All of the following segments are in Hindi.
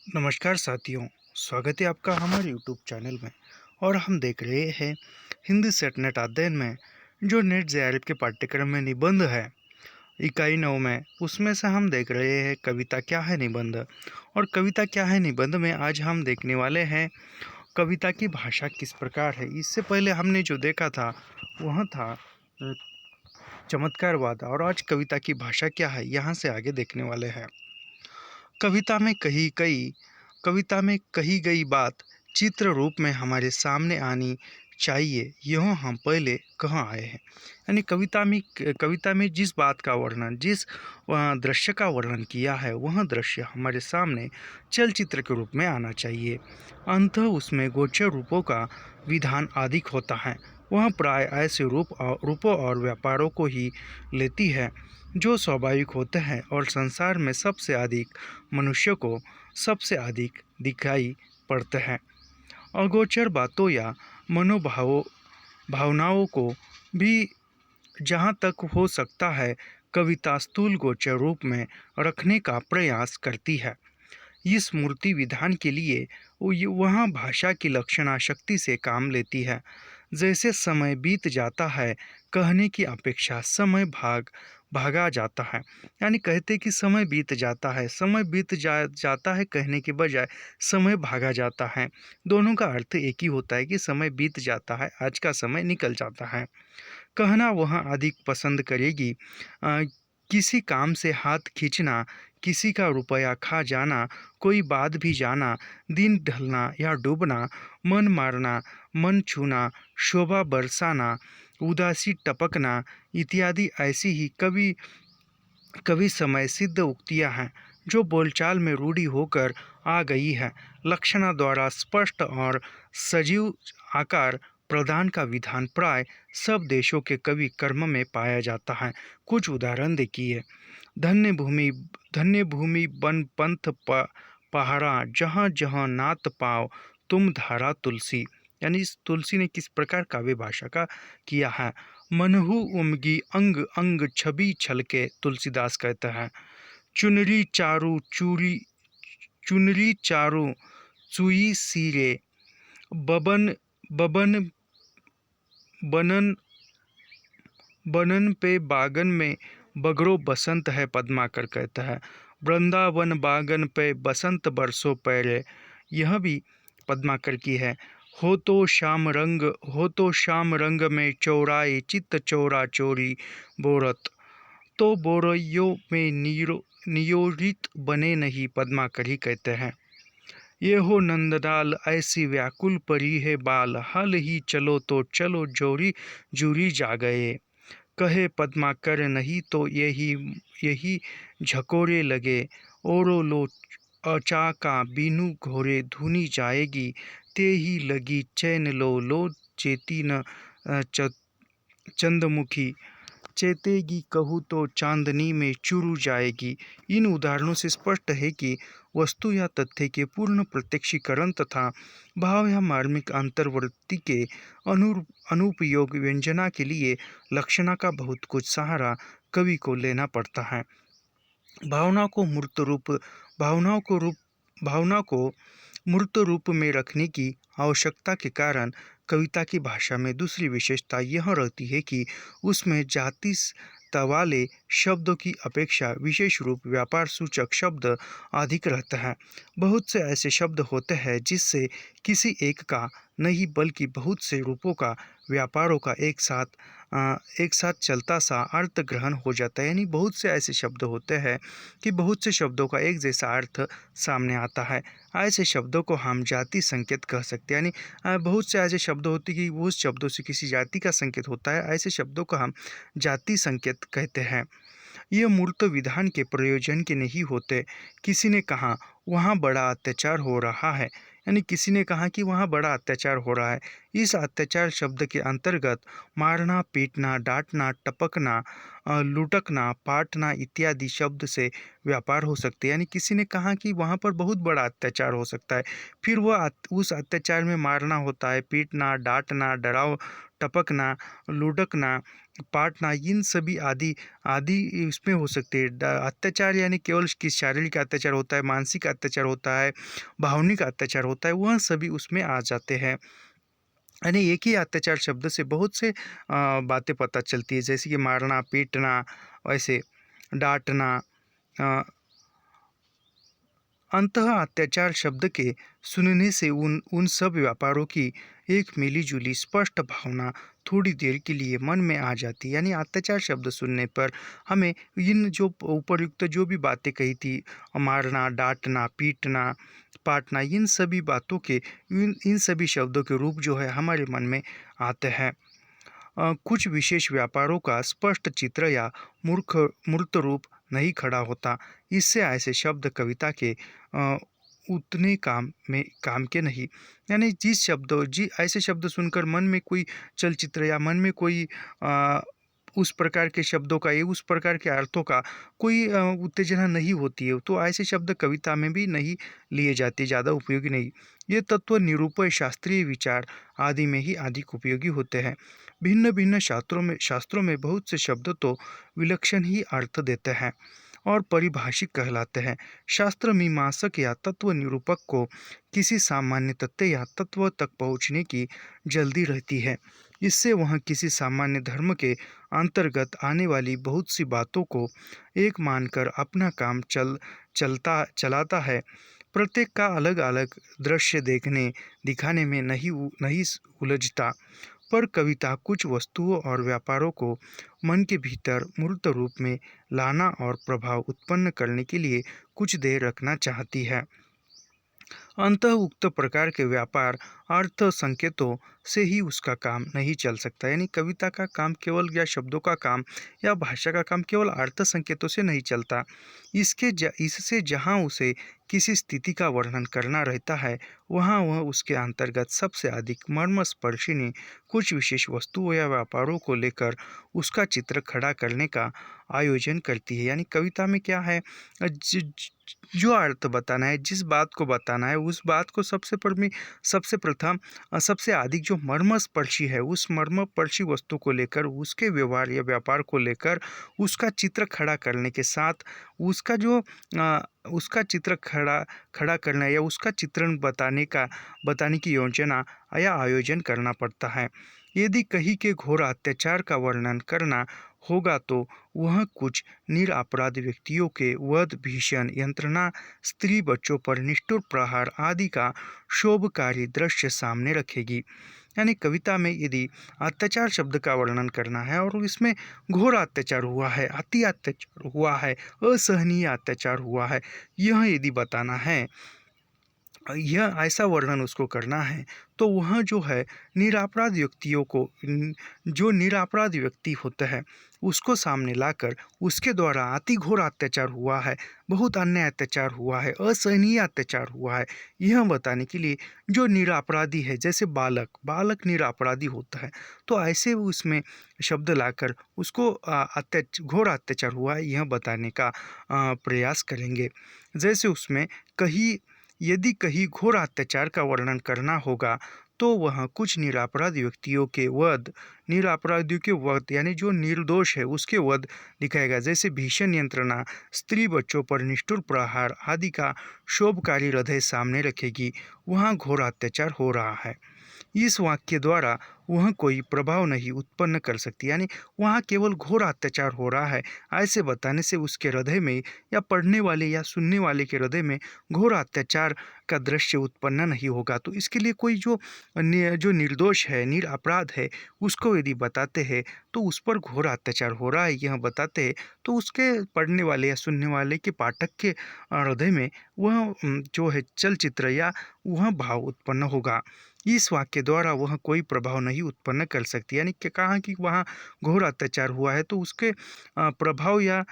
नमस्कार साथियों, स्वागत है आपका हमारे यूट्यूब चैनल में। और हम देख रहे हैं हिंदी सेट नेट अध्ययन में जो नेट जेआरएफ के पाठ्यक्रम में निबंध है इकाई 9 में, उसमें से हम देख रहे हैं कविता क्या है निबंध। और कविता क्या है निबंध में आज हम देखने वाले हैं कविता की भाषा किस प्रकार है। इससे पहले हमने जो देखा था वह था चमत्कारवाद, और आज कविता की भाषा क्या है यहाँ से आगे देखने वाले हैं। कविता में कविता में कही गई बात चित्र रूप में हमारे सामने आनी चाहिए, यह हम पहले कहाँ आए हैं। यानी कविता में जिस बात का वर्णन, जिस दृश्य का वर्णन किया है, वह दृश्य हमारे सामने चलचित्र के रूप में आना चाहिए। अंत उसमें गोचर रूपों का विधान अधिक होता है। वह प्राय ऐसे रूपों और व्यापारों को ही लेती है जो स्वाभाविक होते हैं और संसार में सबसे अधिक मनुष्य को सबसे अधिक दिखाई पड़ते हैं। अगोचर बातों या भावनाओं को भी जहाँ तक हो सकता है कविता स्थूल गोचर रूप में रखने का प्रयास करती है। इस मूर्ति विधान के लिए वह भाषा की लक्षणा शक्ति से काम लेती है। जैसे समय बीत जाता है कहने की अपेक्षा समय भागा जाता है। यानी कहते कि समय बीत जाता है, जाता है कहने के बजाय समय भागा जाता है। दोनों का अर्थ एक ही होता है कि समय बीत जाता है, आज का समय निकल जाता है। कहना वह अधिक पसंद करेगी। किसी काम से हाथ खींचना, किसी का रुपया खा जाना, कोई बात भी जाना, दिन ढलना या डूबना, मन मारना, मन छूना, शोभा बरसाना, उदासी टपकना इत्यादि ऐसी ही कभी कभी समय सिद्ध उक्तियां हैं जो बोलचाल में रूढ़ी होकर आ गई है। लक्षणा द्वारा स्पष्ट और सजीव आकार प्रदान का विधान प्राय सब देशों के कवि कर्म में पाया जाता है। कुछ उदाहरण देखिए। धन्य भूमि धन्य भूमि बन पंथ पहाड़ा, जहाँ जहाँ नात पाओ तुम धारा तुलसी। यानी इस तुलसी ने किस प्रकार काव्य भाषा का किया है। मनहु उमगी अंग अंग छवि छलके, तुलसीदास कहता है। चुनरी चारू चूरी चुनरी चारू चुई सीरे, बबन बबन बनन बनन पे बागन में बगरो बसंत है, पद्माकर कहता है। वृंदावन बागन पे बसंत बरसों पहले, यह भी पद्माकर की है। हो तो श्याम रंग में चौराए चित्त चौरा चोरी बोरत, तो बोरइयों में नियोजित बने नहीं, पद्माकर ही कहते हैं। ये हो नंदलाल ऐसी व्याकुल परी है बाल, हल ही चलो तो चलो जोरी जूरी जा गए। कहे पद्माकर नहीं तो यही यही झकोरे लगे, ओरो लो अचाका बीनू घोरे धुनी जाएगी, ते ही लगी चैन लो लो चेती न चंदमुखी, चेतेगी कहूँ तो चांदनी में चुरू जाएगी। इन उदाहरणों से स्पष्ट है कि वस्तु या तथ्य के पूर्ण प्रत्यक्षीकरण तथा भाव या मार्मिक अंतर्वृत्ति के अनुपयोग व्यंजना के लिए लक्षणा का बहुत कुछ सहारा कवि को लेना पड़ता है। भावना को मूर्त रूप में रखने की आवश्यकता के कारण कविता की भाषा में दूसरी विशेषता यह रहती है कि उसमें जाति वाले शब्दों की अपेक्षा विशेष रूप व्यापार सूचक शब्द अधिक रहता है। बहुत से ऐसे शब्द होते हैं जिससे किसी एक का नहीं बल्कि बहुत से रूपों का, व्यापारों का एक साथ चलता सा अर्थ ग्रहण हो जाता है। यानी बहुत से ऐसे शब्द होते हैं कि बहुत से शब्दों का एक जैसा अर्थ सामने आता है। ऐसे शब्दों को हम जाति संकेत कह सकते हैं। यानी बहुत से ऐसे शब्द होते हैं कि उस शब्दों से किसी जाति का संकेत होता है, ऐसे शब्दों को हम जाति संकेत कहते हैं। ये मूर्त विधान के प्रयोजन के नहीं होते। किसी ने कहा वहाँ बड़ा अत्याचार हो रहा है, यानी किसी ने कहा कि वहाँ बड़ा अत्याचार हो रहा है। इस अत्याचार शब्द के अंतर्गत मारना, पीटना, डांटना, टपकना, लुटकना, पाटना इत्यादि शब्द से व्यापार हो सकते हैं। यानी किसी ने कहा कि वहाँ पर बहुत बड़ा अत्याचार हो सकता है, फिर वह उस अत्याचार में मारना होता है, पीटना, डांटना, डराव, टपकना, लुढ़कना पाटना, इन सभी आदि आदि इसमें हो सकते हैं। अत्याचार यानी केवल किस शारीरिक अत्याचार होता है, मानसिक अत्याचार होता है, भावनिक अत्याचार होता है, वह सभी उसमें आ जाते हैं। यानी एक ही अत्याचार शब्द से बहुत से बातें पता चलती है, जैसे कि मारना, पीटना, वैसे डांटना। अ, अंततः अत्याचार शब्द के सुनने से उन उन सब व्यापारों की एक मिली-जुली स्पष्ट भावना थोड़ी देर के लिए मन में आ जाती है। यानी अत्याचार शब्द सुनने पर हमें इन जो उपर्युक्त जो भी बातें कही थी, मारना, डांटना, पीटना, पाटना, इन सभी बातों के इन इन सभी शब्दों के रूप जो है हमारे मन में आते हैं। कुछ विशेष व्यापारों का स्पष्ट चित्र या मूर्त रूप नहीं खड़ा होता। इससे ऐसे शब्द कविता के उतने काम के नहीं। यानी जिस शब्द जी ऐसे शब्द सुनकर मन में कोई चलचित्र या मन में कोई अ, उस प्रकार के शब्दों का या उस प्रकार के अर्थों का कोई उत्तेजना नहीं होती है, तो ऐसे शब्द कविता में भी नहीं लिए जाते, ज़्यादा उपयोगी नहीं। ये तत्व निरूपण, शास्त्रीय विचार आदि में ही अधिक उपयोगी होते हैं। भिन्न भिन्न शास्त्रों में बहुत से शब्द तो विलक्षण ही अर्थ देते हैं और परिभाषिक कहलाते हैं। शास्त्र मीमांसक या तत्व निरूपक को किसी सामान्य तथ्य या तत्व तक पहुँचने की जल्दी रहती है। इससे वह किसी सामान्य धर्म के अंतर्गत आने वाली बहुत सी बातों को एक मानकर अपना काम चलाता है। प्रत्येक का अलग अलग दृश्य दिखाने में नहीं उलझता। पर कविता कुछ वस्तुओं और व्यापारों को मन के भीतर मूर्त रूप में लाना और प्रभाव उत्पन्न करने के लिए कुछ देर रखना चाहती है। अतः उक्त प्रकार के व्यापार अर्थ संकेतों से ही उसका काम नहीं चल सकता। यानी कविता का काम केवल या शब्दों का काम या भाषा का काम केवल अर्थ संकेतों से नहीं चलता। इससे जहाँ उसे किसी स्थिति का वर्णन करना रहता है, वहाँ वह उसके अंतर्गत सबसे अधिक मर्मस्पर्शिनी कुछ विशेष वस्तुओं या व्यापारों को लेकर उसका चित्र खड़ा करने का आयोजन करती है। यानी कविता में क्या है, जो अर्थ बताना है, जिस बात को बताना है, उस बात को सबसे प्रथम सबसे अधिक जो मर्मस्पर्शी है, उस मर्मस्पर्शी वस्तु को लेकर, उसके व्यवहार या व्यापार को लेकर उसका चित्र खड़ा करने के साथ उसका चित्र खड़ा करना या उसका चित्रण बताने की योजना या आयोजन करना पड़ता है। यदि कहीं के घोर अत्याचार का वर्णन करना होगा तो वह कुछ निरपराध व्यक्तियों के वध, भीषण यंत्रणा, स्त्री बच्चों पर निष्ठुर प्रहार आदि का क्षोभकारी दृश्य सामने रखेगी। यानी कविता में यदि अत्याचार शब्द का वर्णन करना है और इसमें घोर अत्याचार हुआ है, अति अत्याचार हुआ है, असहनीय अत्याचार हुआ है, यह यदि बताना है, यह ऐसा वर्णन उसको करना है, तो वह जो है निरपराध व्यक्तियों को जो निरपराध व्यक्ति होते हैं उसको सामने लाकर उसके द्वारा अति घोर अत्याचार हुआ है, बहुत अन्याय अत्याचार हुआ है, असहनीय अत्याचार हुआ है, यह बताने के लिए जो निरपराधी है, जैसे बालक निरपराधी होता है, तो ऐसे उसमें शब्द लाकर उसको घोर अत्याचार हुआ है यह बताने का प्रयास करेंगे। जैसे उसमें यदि कहीं घोर अत्याचार का वर्णन करना होगा तो वह कुछ निरपराधियों के वध यानी जो निर्दोष है उसके वध दिखाएगा। जैसे भीषण यंत्रणा, स्त्री बच्चों पर निष्ठुर प्रहार आदि का क्षोभकारी हृदय सामने रखेगी, वहाँ घोर अत्याचार हो रहा है। इस वाक्य द्वारा वह कोई प्रभाव नहीं उत्पन्न कर सकती। यानी वहाँ केवल घोर अत्याचार हो रहा है, ऐसे बताने से उसके हृदय में या पढ़ने वाले या सुनने वाले के हृदय में घोर अत्याचार का दृश्य उत्पन्न नहीं होगा। तो इसके लिए कोई जो निर्दोष है, निरपराध है, उसको यदि बताते हैं तो उस पर घोर अत्याचार हो रहा है यह बताते हैं, तो उसके पढ़ने वाले या सुनने वाले के पाठक के हृदय में वह जो है चलचित्र या वह भाव उत्पन्न होगा। इस वाक्य द्वारा वह कोई प्रभाव नहीं उत्पन्न कर सकती। यानी कि कहा कि वहाँ घोर अत्याचार हुआ है तो उसके प्रभाव या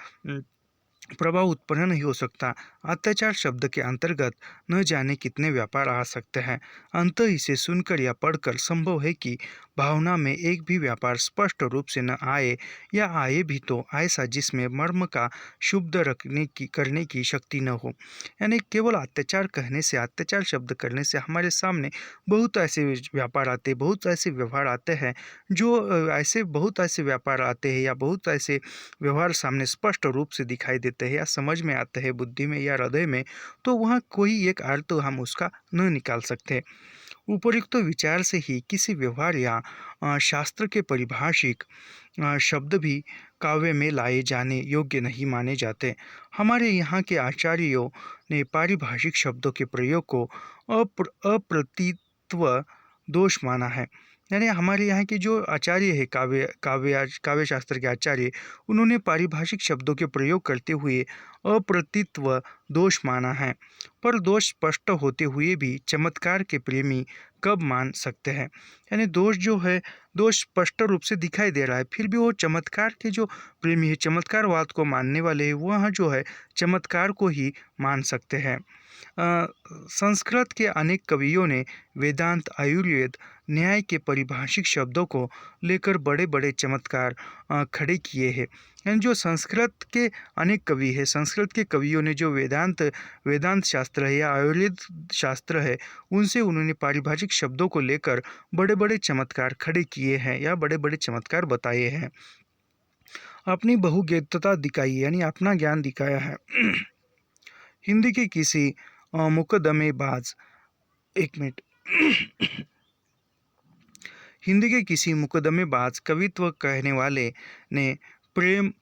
प्रभाव उत्पन्न नहीं हो सकता। अत्याचार शब्द के अंतर्गत न जाने कितने व्यापार आ सकते हैं। अंततः इसे सुनकर या पढ़कर संभव है कि भावना में एक भी व्यापार स्पष्ट रूप से न आए, या आए भी तो ऐसा जिसमें मर्म का शुद्ध रखने की करने की शक्ति न हो। यानी केवल अत्याचार कहने से, अत्याचार शब्द करने से हमारे सामने बहुत ऐसे व्यापार आते, बहुत ऐसे व्यवहार आते हैं जो ऐसे बहुत ऐसे व्यापार आते हैं या बहुत ऐसे व्यवहार सामने स्पष्ट रूप से दिखाई देते हैं या समझ में आते हैं बुद्धि में या हृदय में, तो वहाँ कोई एक अर्थ हम उसका न निकाल सकते। उपरोक्त विचार से ही किसी व्यवहार या शास्त्र के परिभाषिक शब्द भी काव्य में लाए जाने योग्य नहीं माने जाते। हमारे यहाँ के आचार्यों ने पारिभाषिक शब्दों के प्रयोग को अप्रतीत्व दोष माना है। यानी हमारे यहाँ के जो आचार्य है, काव्य शास्त्र के आचार्य, उन्होंने पारिभाषिक शब्दों के प्रयोग करते हुए अप्रतीत्व दोष माना है। पर दोष स्पष्ट होते हुए भी चमत्कार के प्रेमी कब मान सकते हैं? यानी दोष जो है, दोष स्पष्ट रूप से दिखाई दे रहा है, फिर भी वो चमत्कार के जो प्रेमी है, चमत्कारवाद को मानने वाले हैं, वह जो है चमत्कार को ही मान सकते हैं। संस्कृत के अनेक कवियों ने वेदांत, आयुर्वेद, न्याय के पारिभाषिक शब्दों को लेकर बड़े बड़े चमत्कार खड़े किए हैं। यानी जो संस्कृत के अनेक कवि हैं, संस्कृत के कवियों ने जो वेदांत शास्त्र है या आयुर्वेद शास्त्र है, उनसे उन्होंने पारिभाषिक शब्दों को लेकर बड़े बड़े चमत्कार खड़े किए हैं या बड़े बड़े चमत्कार बताए हैं, अपनी बहुज्ञता दिखाई, यानी अपना ज्ञान दिखाया है। हिंदी के किसी मुकदमेबाज एक मिनट हिंदी के किसी मुकदमेबाज कवित्व कहने वाले ने प्रेम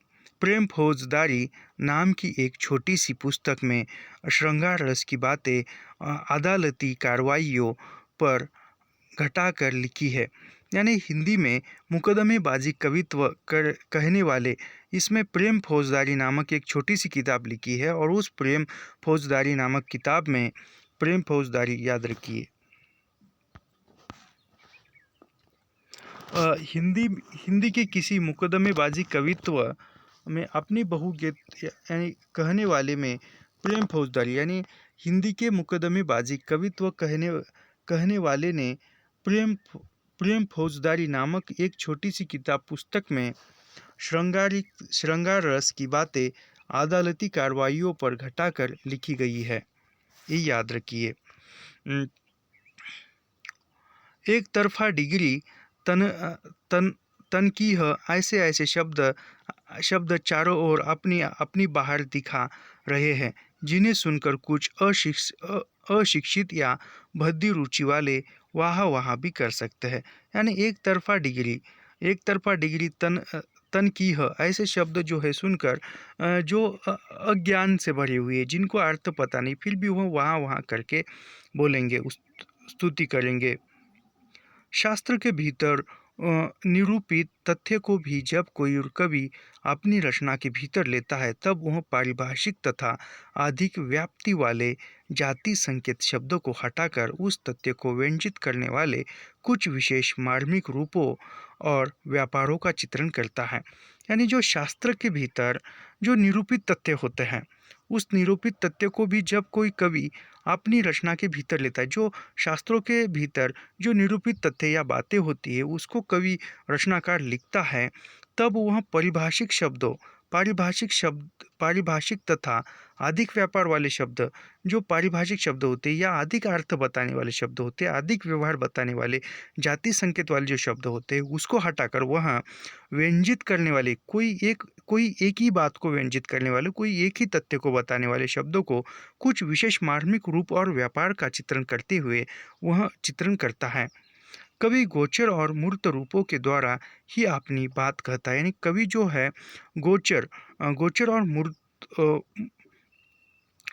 प्रेम फौजदारी नाम की एक छोटी सी पुस्तक में श्रृंगार रस की बातें अदालती कार्रवाइयों पर घटाकर लिखी है। यानी हिंदी में मुकदमेबाजी कवित्व कहने वाले इसमें प्रेम फौजदारी नामक एक छोटी सी किताब लिखी है, और उस प्रेम फौजदारी नामक किताब में, प्रेम फौजदारी याद रखिए, हिंदी के किसी मुकदमेबाजी कवित्व में अपनी बहुगीत यानी कहने वाले में प्रेम फौजदारी, यानी हिंदी के मुकदमेबाजी कवित्व कहने वाले ने प्रेम फौजदारी नामक एक छोटी सी किताब पुस्तक में श्रृंगार रस की बातें अदालती कार्रवाइयों पर घटाकर लिखी गई है। ये याद रखिए। एक तरफा डिग्री, तनकीह, ऐसे ऐसे शब्द चारों ओर अपनी बाहर दिखा रहे हैं, जिन्हें सुनकर कुछ अशिक्षित या भद्दी रुचि वाले वाह भी कर सकते हैं। यानी एक तरफा डिग्री, तनकीह, ऐसे शब्द जो है सुनकर जो अज्ञान से भरे हुए, जिनको अर्थ पता नहीं, फिर भी वो वहाँ करके बोलेंगे, स्तुति करेंगे। शास्त्र के भीतर निरूपित तथ्य को भी जब कोई कवि अपनी रचना के भीतर लेता है, तब वह पारिभाषिक तथा अधिक व्याप्ति वाले जाति संकेत शब्दों को हटाकर उस तथ्य को व्यंजित करने वाले कुछ विशेष मार्मिक रूपों और व्यापारों का चित्रण करता है। यानी जो शास्त्र के भीतर जो निरूपित तथ्य होते हैं, उस निरूपित तथ्य को भी जब कोई कवि अपनी रचना के भीतर लेता है, जो शास्त्रों के भीतर जो निरूपित तथ्य या बातें होती है, उसको कवि रचनाकार लिखता है, तब वह पारिभाषिक तथा अधिक व्यापार वाले शब्द, जो पारिभाषिक शब्द होते हैं या अधिक अर्थ बताने वाले शब्द होते हैं, अधिक व्यवहार बताने वाले जाति संकेत वाले जो शब्द होते हैं, उसको हटाकर वह व्यंजित करने वाले कोई एक ही बात को व्यंजित करने वाले, कोई एक ही तथ्य को बताने वाले शब्दों को कुछ विशेष मार्मिक रूप और व्यापार का चित्रण करते हुए वह चित्रण करता है। कवि गोचर और मूर्त रूपों के द्वारा ही अपनी बात कहता है। यानी कवि जो है गोचर और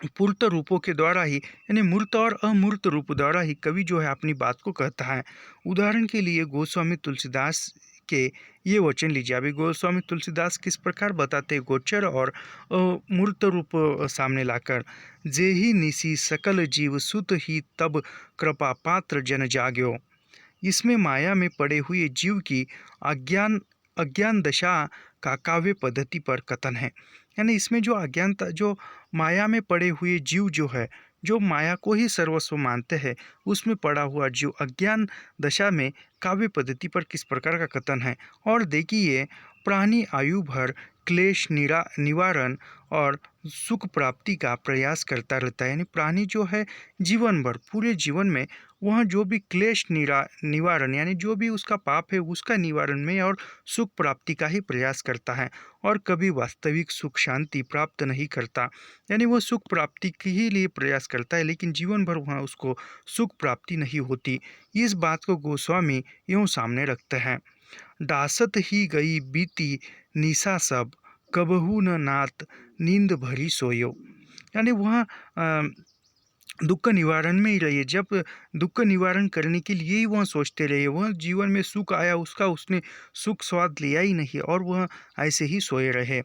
पूर्त रूपों के द्वारा ही, यानी मूर्त और अमूर्त रूप द्वारा ही कवि जो है अपनी बात को कहता है। उदाहरण के लिए गोस्वामी तुलसीदास के ये वचन लीजिए। अभी गोस्वामी तुलसीदास किस प्रकार बताते हैं गोचर और मूर्त रूप सामने लाकर। जेहि निसी सकल जीव सुत ही तब कृपा पात्र जन जाग्यो। इसमें माया में पड़े हुए जीव की अज्ञान दशा का काव्य पद्धति पर कथन है। यानी इसमें जो अज्ञानता, जो माया में पड़े हुए जीव जो है, जो माया को ही सर्वस्व मानते हैं, उसमें पड़ा हुआ जीव अज्ञान दशा में काव्य पद्धति पर किस प्रकार का कथन है। और देखिए, प्राणी आयु भर क्लेश निवारण और सुख प्राप्ति का प्रयास करता रहता है। यानी प्राणी जो है जीवन भर, पूरे जीवन में वह जो भी क्लेश निवारण, यानी जो भी उसका पाप है उसका निवारण में और सुख प्राप्ति का ही प्रयास करता है, और कभी वास्तविक सुख शांति प्राप्त नहीं करता। यानी वह सुख प्राप्ति के ही लिए प्रयास करता है, लेकिन जीवन भर वहाँ उसको सुख प्राप्ति नहीं होती। इस बात को गोस्वामी यूँ सामने रखते हैं। डासत ही गई बीती निशा सब, कबहू न नात नींद भरी सोयो। यानी वह दुख निवारण में ही रहिए। जब दुख निवारण करने के लिए ही वह सोचते रहिए। वह जीवन में सुख आया, उसका उसने सुख स्वाद लिया ही नहीं, और वह ऐसे ही सोए रहे।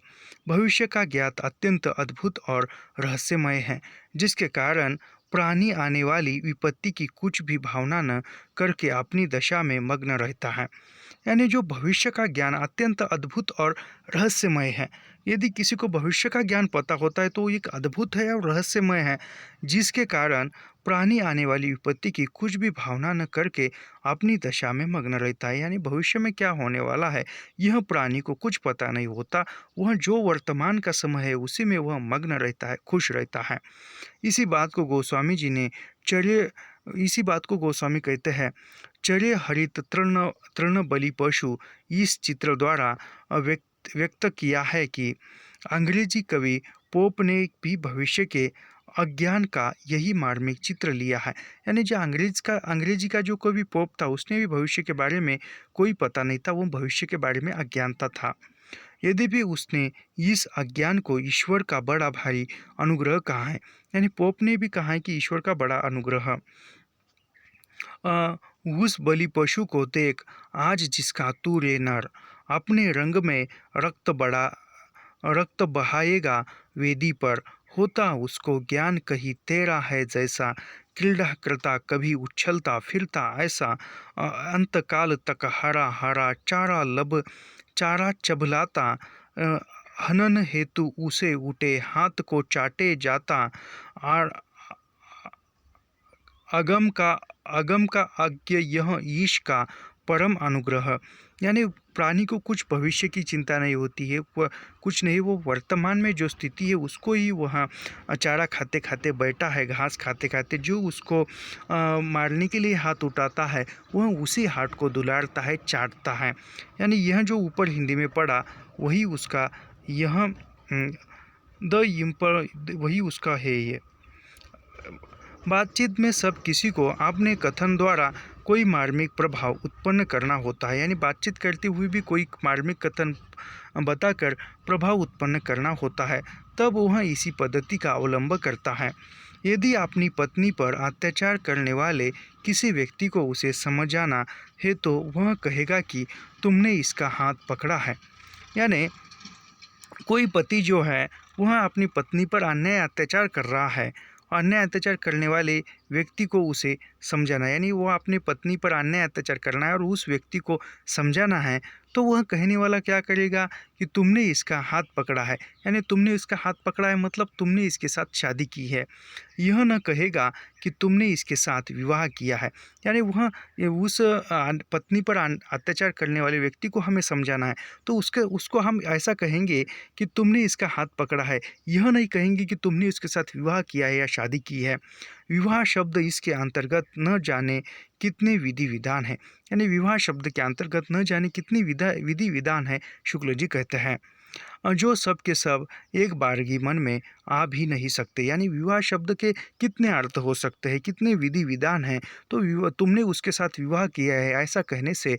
भविष्य का ज्ञात अत्यंत अद्भुत और रहस्यमय है, जिसके कारण प्राणी आने वाली विपत्ति की कुछ भी भावना न करके अपनी दशा में मग्न रहता है। यानी जो भविष्य का ज्ञान अत्यंत अद्भुत और रहस्यमय है। यदि किसी को भविष्य का ज्ञान पता होता है तो वो एक अद्भुत है और रहस्यमय है, जिसके कारण प्राणी आने वाली विपत्ति की कुछ भी भावना न करके अपनी दशा में मग्न रहता है। यानी भविष्य में क्या होने वाला है यह प्राणी को कुछ पता नहीं होता। वह जो वर्तमान का समय है उसी में वह मग्न रहता है, खुश रहता है। चर्य इसी बात को गोस्वामी कहते हैं, चर्य हरित तृण बलि पशु इस चित्र द्वारा व्यक्त किया है कि अंग्रेजी कवि पोप ने भी भविष्य के अज्ञान का यही मार्मिक चित्र लिया है। यानी जो अंग्रेजी का जो कवि पोप था उसने भी भविष्य के बारे में कोई पता नहीं था, वो भविष्य के बारे में अज्ञानता था। यद्यपि उसने इस अज्ञान को ईश्वर का बड़ा भारी अनुग्रह कहा है। यानी पोप ने भी कहा है कि ईश्वर का बड़ा अनुग्रह। उस बलि पशु को देख आज जिसका तू रे नर, अपने रंग में रक्त बहाएगा वेदी पर, होता उसको ज्ञान कहीं तेरा है जैसा, क्रीड़ा करता कभी उछलता फिरता ऐसा, अंतकाल तक हरा हरा चारा चबलाता, हनन हेतु उसे उठे हाथ को चाटे जाता, और अगम का आज्ञा यह ईश का परम अनुग्रह। यानी प्राणी को कुछ भविष्य की चिंता नहीं होती है, वह कुछ नहीं, वो वर्तमान में जो स्थिति है उसको ही वह चारा खाते खाते बैठा है, घास खाते खाते जो उसको मारने के लिए हाथ उठाता है वह उसी हाथ को दुलारता है, चाटता है। यानी यह जो ऊपर हिंदी में पढ़ा वही उसका यह वही उसका है। ये बातचीत में सब किसी को अपने कथन द्वारा कोई मार्मिक प्रभाव उत्पन्न करना होता है। यानी बातचीत करते हुए भी कोई मार्मिक कथन बताकर प्रभाव उत्पन्न करना होता है, तब वह इसी पद्धति का अवलंब करता है। यदि अपनी पत्नी पर अत्याचार करने वाले किसी व्यक्ति को उसे समझाना है तो वह कहेगा कि तुमने इसका हाथ पकड़ा है। यानी कोई पति जो है वह अपनी पत्नी पर अन्याय अत्याचार कर रहा है, अन्याय अत्याचार करने वाले व्यक्ति को उसे समझाना, यानी वो अपनी पत्नी पर अन्याय अत्याचार करना है और उस व्यक्ति को समझाना है, तो वह कहने वाला क्या करेगा कि तुमने इसका हाथ पकड़ा है। यानी तुमने इसका हाथ पकड़ा है मतलब तुमने इसके साथ शादी की है। यह न कहेगा कि तुमने इसके साथ विवाह किया है। यानी वह उस पत्नी पर अत्याचार करने वाले व्यक्ति को हमें समझाना है, तो उसको हम ऐसा कहेंगे कि तुमने इसका हाथ पकड़ा है। यह नहीं कहेंगे कि तुमने इसके साथ विवाह किया है या शादी की है। विवाह शब्द इसके अंतर्गत न जाने कितने विधि विधान हैं। यानी विवाह शब्द के अंतर्गत न जाने कितनी विधि विधान है, शुक्ल जी कहते हैं, जो सब के सब एक बारगी मन में आ भी नहीं सकते। यानी विवाह शब्द के कितने अर्थ हो सकते हैं, कितने विधि विधान हैं, तो तुमने उसके साथ विवाह किया है ऐसा कहने से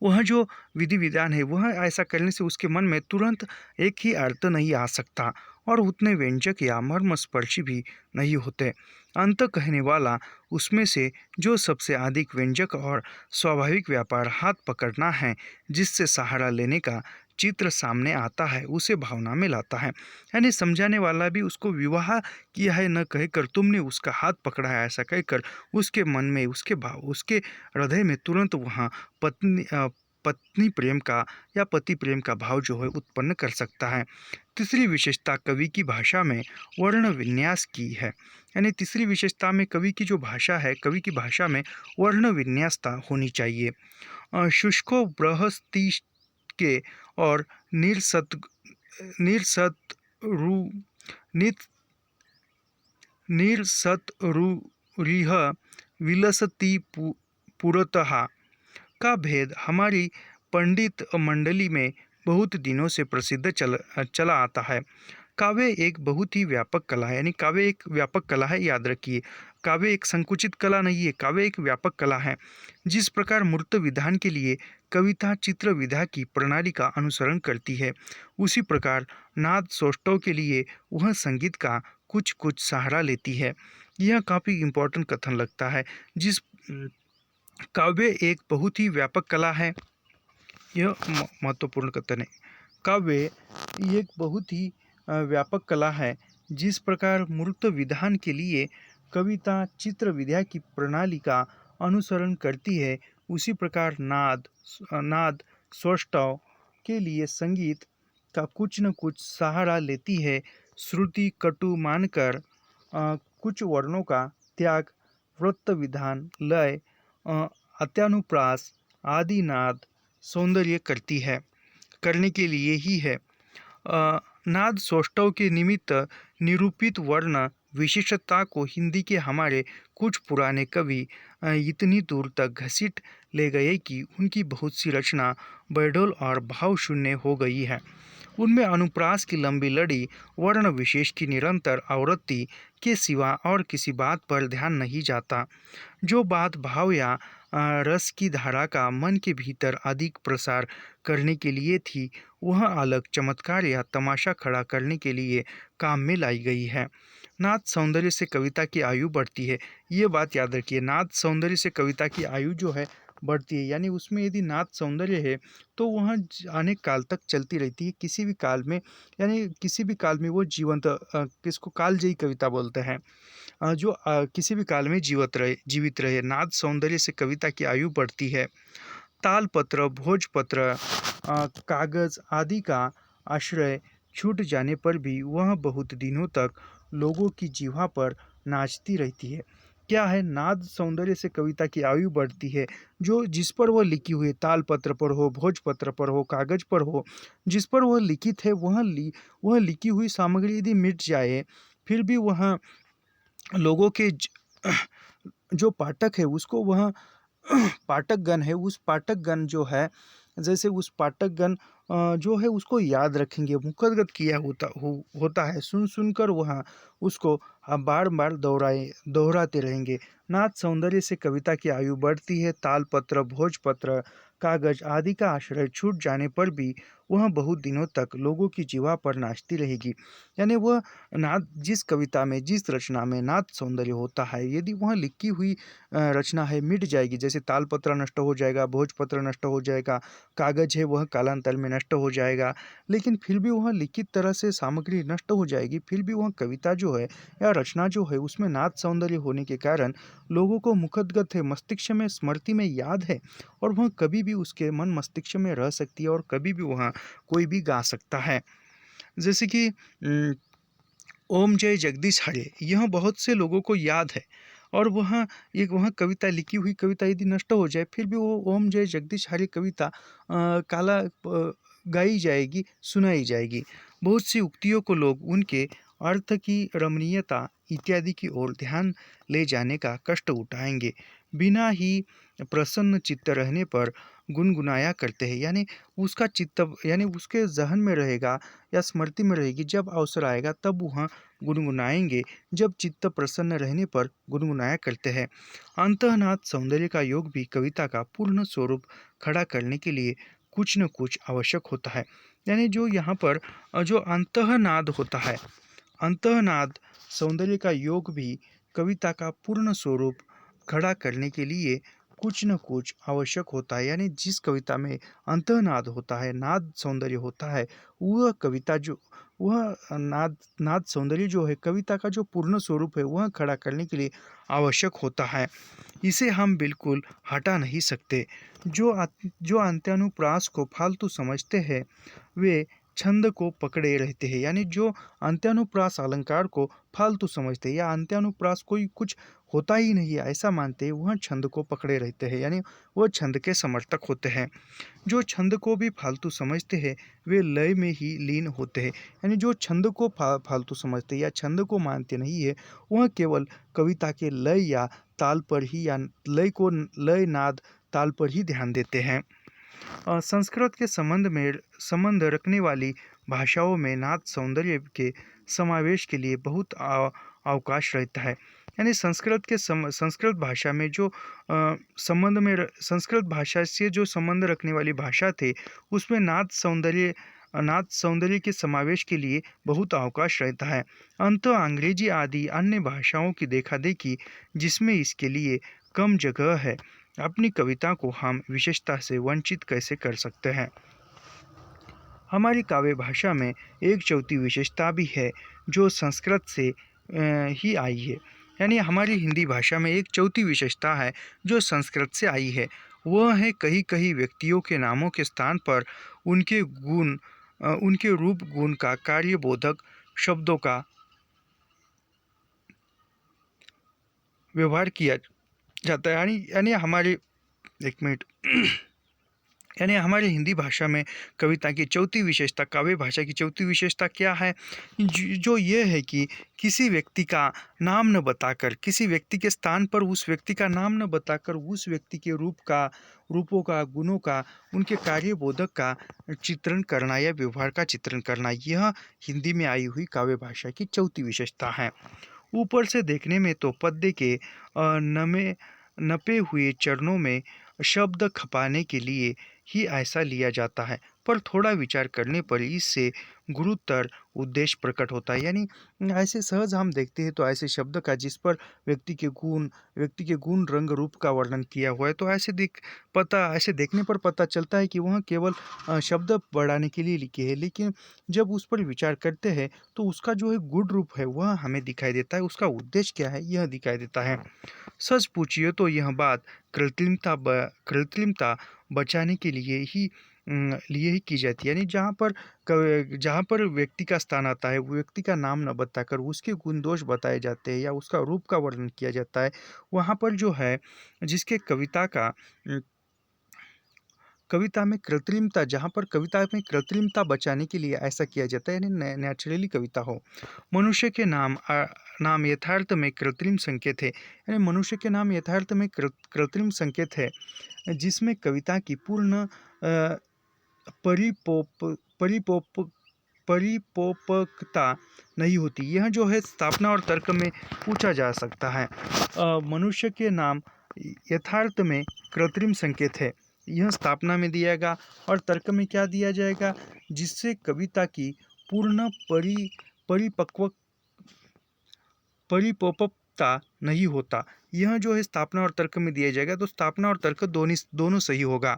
वह जो विधि विधान है वह ऐसा करने से उसके मन में तुरंत एक ही अर्थ नहीं आ सकता और उतने व्यंजक या मर्मस्पर्शी भी नहीं होते। अंत कहने वाला उसमें से जो सबसे अधिक व्यंजक और स्वाभाविक व्यापार हाथ पकड़ना है, जिससे सहारा लेने का चित्र सामने आता है, उसे भावना में लाता है। यानी समझाने वाला भी उसको विवाह किया है न कहकर तुमने उसका हाथ पकड़ा है ऐसा कहकर उसके मन में, उसके हृदय में तुरंत वहाँ पत्नी प्रेम का या पति प्रेम का भाव जो है उत्पन्न कर सकता है। तीसरी विशेषता कवि की भाषा में वर्ण विन्यास की है, यानी तीसरी विशेषता में कवि की जो भाषा है, कवि की भाषा में वर्ण विन्यासता होनी चाहिए। शुष्को बृहस्ति के और निरसत निरसत रु निरसतरुरिह विलसति पुरतः का भेद हमारी पंडित मंडली में बहुत दिनों से प्रसिद्ध चला आता है। काव्य एक बहुत ही व्यापक कला है, यानी काव्य एक व्यापक कला है, याद रखिए। काव्य एक संकुचित कला नहीं है, काव्य एक व्यापक कला है। जिस प्रकार मूर्त विधान के लिए कविता चित्र विधा की प्रणाली का अनुसरण करती है, उसी प्रकार नाद सौष्ठव के लिए वह संगीत का कुछ कुछ सहारा लेती है। यह काफ़ी इम्पोर्टेंट कथन लगता है। जिस काव्य एक बहुत ही व्यापक कला है, यह महत्वपूर्ण कथन है। काव्य एक बहुत ही व्यापक कला है। जिस प्रकार मूर्त विधान के लिए कविता चित्र विधा की प्रणाली का अनुसरण करती है, उसी प्रकार नाद सौष्ठव के लिए संगीत का कुछ न कुछ सहारा लेती है। श्रुति कटु मानकर कुछ वर्णों का त्याग, वृत्त विधान, लय, अत्यानुप्रास आदि नाद सौंदर्य करने के लिए ही है। नाद सौष्ठव के निमित्त निरूपित वर्ण विशेषता को हिंदी के हमारे कुछ पुराने कवि इतनी दूर तक घसीट ले गए कि उनकी बहुत सी रचना बेढोल और भाव शून्य हो गई है। उनमें अनुप्रास की लंबी लड़ी, वर्ण विशेष की निरंतर आवृत्ति के सिवा और किसी बात पर ध्यान नहीं जाता। जो बात भाव या रस की धारा का मन के भीतर अधिक प्रसार करने के लिए थी, वह अलग चमत्कार या तमाशा खड़ा करने के लिए काम में लाई गई है। नाद सौंदर्य से कविता की आयु बढ़ती है, ये बात याद रखिए। नाद सौंदर्य से कविता की आयु जो है बढ़ती है, यानी उसमें यदि नाद सौंदर्य है तो वह अनेक काल तक चलती रहती है। किसी भी काल में, यानी किसी भी काल में वो जीवंत, किसको कालजयी कविता बोलते हैं, जो किसी भी काल में जीवित रहे। नाद सौंदर्य से कविता की आयु बढ़ती है। तालपत्र, भोजपत्र, कागज आदि का आश्रय छूट जाने पर भी वह बहुत दिनों तक लोगों की जिह्वा पर नाचती रहती है। क्या है? नाद सौंदर्य से कविता की आयु बढ़ती है। जो जिस पर वह लिखी हुई, तालपत्र पर हो, भोजपत्र पर हो, कागज पर हो, जिस पर वह लिखित है, वह लिखी हुई सामग्री यदि मिट जाए, फिर भी वह लोगों के जो पाठक है उसको वह पाठकगण है, उस पाठकगण जो है, जैसे उस पाठकगण जो है उसको याद रखेंगे, मुखरगत किया होता है, सुन सुनकर वह उसको बार बार दोहराते रहेंगे। नाद सौंदर्य से कविता की आयु बढ़ती है। तालपत्र, भोजपत्र, कागज आदि का आश्रय छूट जाने पर भी वह बहुत दिनों तक लोगों की जीवा पर नाचती रहेगी। यानी वह नाद, जिस कविता में, जिस रचना में नाद सौंदर्य होता है, यदि वह लिखी हुई रचना है मिट जाएगी, जैसे तालपत्र नष्ट हो जाएगा, भोजपत्र नष्ट हो जाएगा, कागज है वह कालांतर में नष्ट हो जाएगा, लेकिन फिर भी वह लिखित तरह से सामग्री नष्ट हो जाएगी, फिर भी वह कविता जो है या रचना जो है उसमें नाद सौंदर्य होने के कारण लोगों को मुखगत है, मस्तिष्क में, स्मृति में याद है, और वह कभी भी उसके मन मस्तिष्क में रह सकती है और कभी भी वह कोई भी गा सकता है। जैसे कि ओम जय जगदीश हरे, यह बहुत से लोगों को याद है, और वह कविता, लिखी हुई कविता यदि नष्ट हो जाए, फिर भी वो ओम जय जगदीश हरे कविता गाई जाएगी, सुनाई जाएगी। बहुत सी उक्तियों को लोग उनके अर्थ की रमणीयता इत्यादि की ओर ध्यान ले जाने का कष्ट उठाएंगे, बिना ही प्रसन्न चित्त रहने पर गुनगुनाया करते हैं। यानी उसका चित्त, यानी उसके जहन में रहेगा या स्मृति में रहेगी, जब अवसर आएगा तब वह गुनगुनाएंगे, जब चित्त प्रसन्न रहने पर गुनगुनाया करते हैं। अंतःनाद सौंदर्य का योग भी कविता का पूर्ण स्वरूप खड़ा करने के लिए कुछ न कुछ आवश्यक होता है। यानी जो यहाँ पर जो अंतःनाद होता है, अंतःनाद सौंदर्य का योग भी कविता का पूर्ण स्वरूप खड़ा करने के लिए कुछ न कुछ आवश्यक होता है। यानी जिस कविता में अंतःनाद होता है, नाद सौंदर्य होता है, वह कविता जो वह नाद नाद सौंदर्य जो है कविता का जो पूर्ण स्वरूप है वह खड़ा करने के लिए आवश्यक होता है। इसे हम बिल्कुल हटा नहीं सकते। जो अंत्यानुप्रास को फालतू समझते हैं वे छंद को पकड़े रहते हैं। यानी जो अंत्यानुप्रास अलंकार को फालतू समझते हैं या अंत्यानुप्रास कोई कुछ होता ही नहीं है ऐसा मानते हैं, वह छंद को पकड़े रहते हैं। यानी वह छंद के समर्थक होते हैं। जो छंद को भी फालतू समझते हैं वे लय में ही लीन होते हैं। यानी जो छंद को फालतू समझते हैं या छंद को मानते नहीं है, वह केवल कविता के लय या ताल पर ही या लय नाद ताल पर ही ध्यान देते हैं। संस्कृत के संबंध रखने वाली भाषाओं में नाद सौंदर्य के समावेश के लिए बहुत अवकाश रहता है। यानी संस्कृत भाषा में जो संस्कृत भाषा से जो संबंध रखने वाली भाषा थे उसमें नाद सौंदर्य के समावेश के लिए बहुत अवकाश रहता है। अंग्रेजी आदि अन्य भाषाओं की देखा देखी जिसमें इसके लिए कम जगह है, अपनी कविता को हम विशेषता से वंचित कैसे कर सकते हैं। हमारी काव्य भाषा में एक चौथी विशेषता भी है जो संस्कृत से ही आई है। यानी हमारी हिंदी भाषा में एक चौथी विशेषता है जो संस्कृत से आई है। वह है कहीं कहीं व्यक्तियों के नामों के स्थान पर उनके रूप गुण का कार्यबोधक शब्दों का व्यवहार किया जाता है। यानी हमारी एक मिनट यानी हमारी हिंदी भाषा में कविता की चौथी विशेषता, काव्य भाषा की चौथी विशेषता क्या है? जो ये है कि किसी व्यक्ति का नाम न बताकर, किसी व्यक्ति के स्थान पर उस व्यक्ति का नाम न बताकर उस व्यक्ति के रूपों का, गुणों का, उनके कार्यबोधक का चित्रण करना या व्यवहार का चित्रण करना, यह हिंदी में आई हुई काव्य भाषा की चौथी विशेषता है। ऊपर से देखने में तो पद्य के नपे हुए चरणों में शब्द खपाने के लिए ही ऐसा लिया जाता है, पर थोड़ा विचार करने पर इससे गुरुतर उद्देश्य प्रकट होता है। यानी ऐसे सहज हम देखते हैं तो ऐसे शब्द का जिस पर व्यक्ति के गुण रंग रूप का वर्णन किया हुआ है, तो ऐसे देखने पर पता चलता है कि वह केवल शब्द बढ़ाने के लिए लिखे हैं, लेकिन जब उस पर विचार करते हैं तो उसका जो है गुण रूप है वह हमें दिखाई देता है, उसका उद्देश्य क्या है यह दिखाई देता है। सच पूछिए तो यह बात कृत्रिमता बचाने के लिए ही की जाती है। यानी जहाँ पर व्यक्ति का स्थान आता है, वो व्यक्ति का नाम न बताकर उसके गुण दोष बताए जाते हैं या उसका रूप का वर्णन किया जाता है, वहाँ पर जो है जिसके कविता में कृत्रिमता, जहाँ पर कविता में कृत्रिमता बचाने के लिए ऐसा किया जाता है, यानी नेचुरली कविता हो। मनुष्य के नाम यथार्थ में कृत्रिम संकेत है। यानी मनुष्य के नाम यथार्थ में कृत्रिम संकेत है, जिसमें कविता की पूर्ण परिपोपकता नहीं होती। यह जो है स्थापना और तर्क में पूछा जा सकता है। मनुष्य के नाम यथार्थ में कृत्रिम संकेत है, यह स्थापना में दिएगा और तर्क में क्या दिया जाएगा, जिससे कविता की पूर्ण परिपक्वता नहीं होता। यह जो है स्थापना और तर्क में दिया जाएगा, तो स्थापना और तर्क दोनों सही होगा।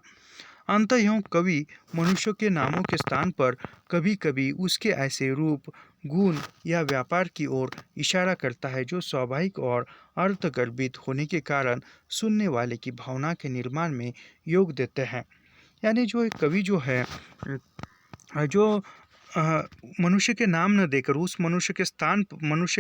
अंततः यह कवि मनुष्य के नामों के स्थान पर कभी कभी उसके ऐसे रूप, गुण या व्यापार की ओर इशारा करता है जो स्वाभाविक और अर्थगर्भित होने के कारण सुनने वाले की भावना के निर्माण में योग देते हैं। यानी जो एक कवि जो है जो मनुष्य के नाम न देकर उस मनुष्य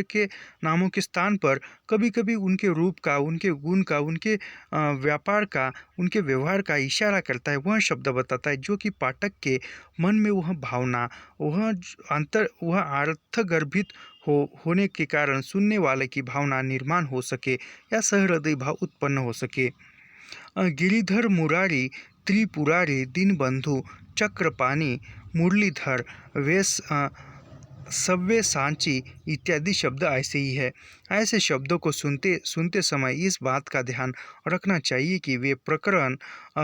के नामों के स्थान पर कभी कभी उनके रूप का, उनके गुण का, उनके व्यापार का, उनके व्यवहार का इशारा करता है, वह शब्द बताता है जो कि पाठक के मन में वह भावना, वह अर्थगर्भित होने के कारण सुनने वाले की भावना निर्माण हो सके या सहृदय भाव उत्पन्न हो सके। गिरिधर मुरारी, त्रिपुरारी, दीनबंधु, चक्रपाणी, मुरलीधर, सव्यसाची इत्यादि शब्द ऐसे ही है। ऐसे शब्दों को सुनते समय इस बात का ध्यान रखना चाहिए कि वे प्रकरण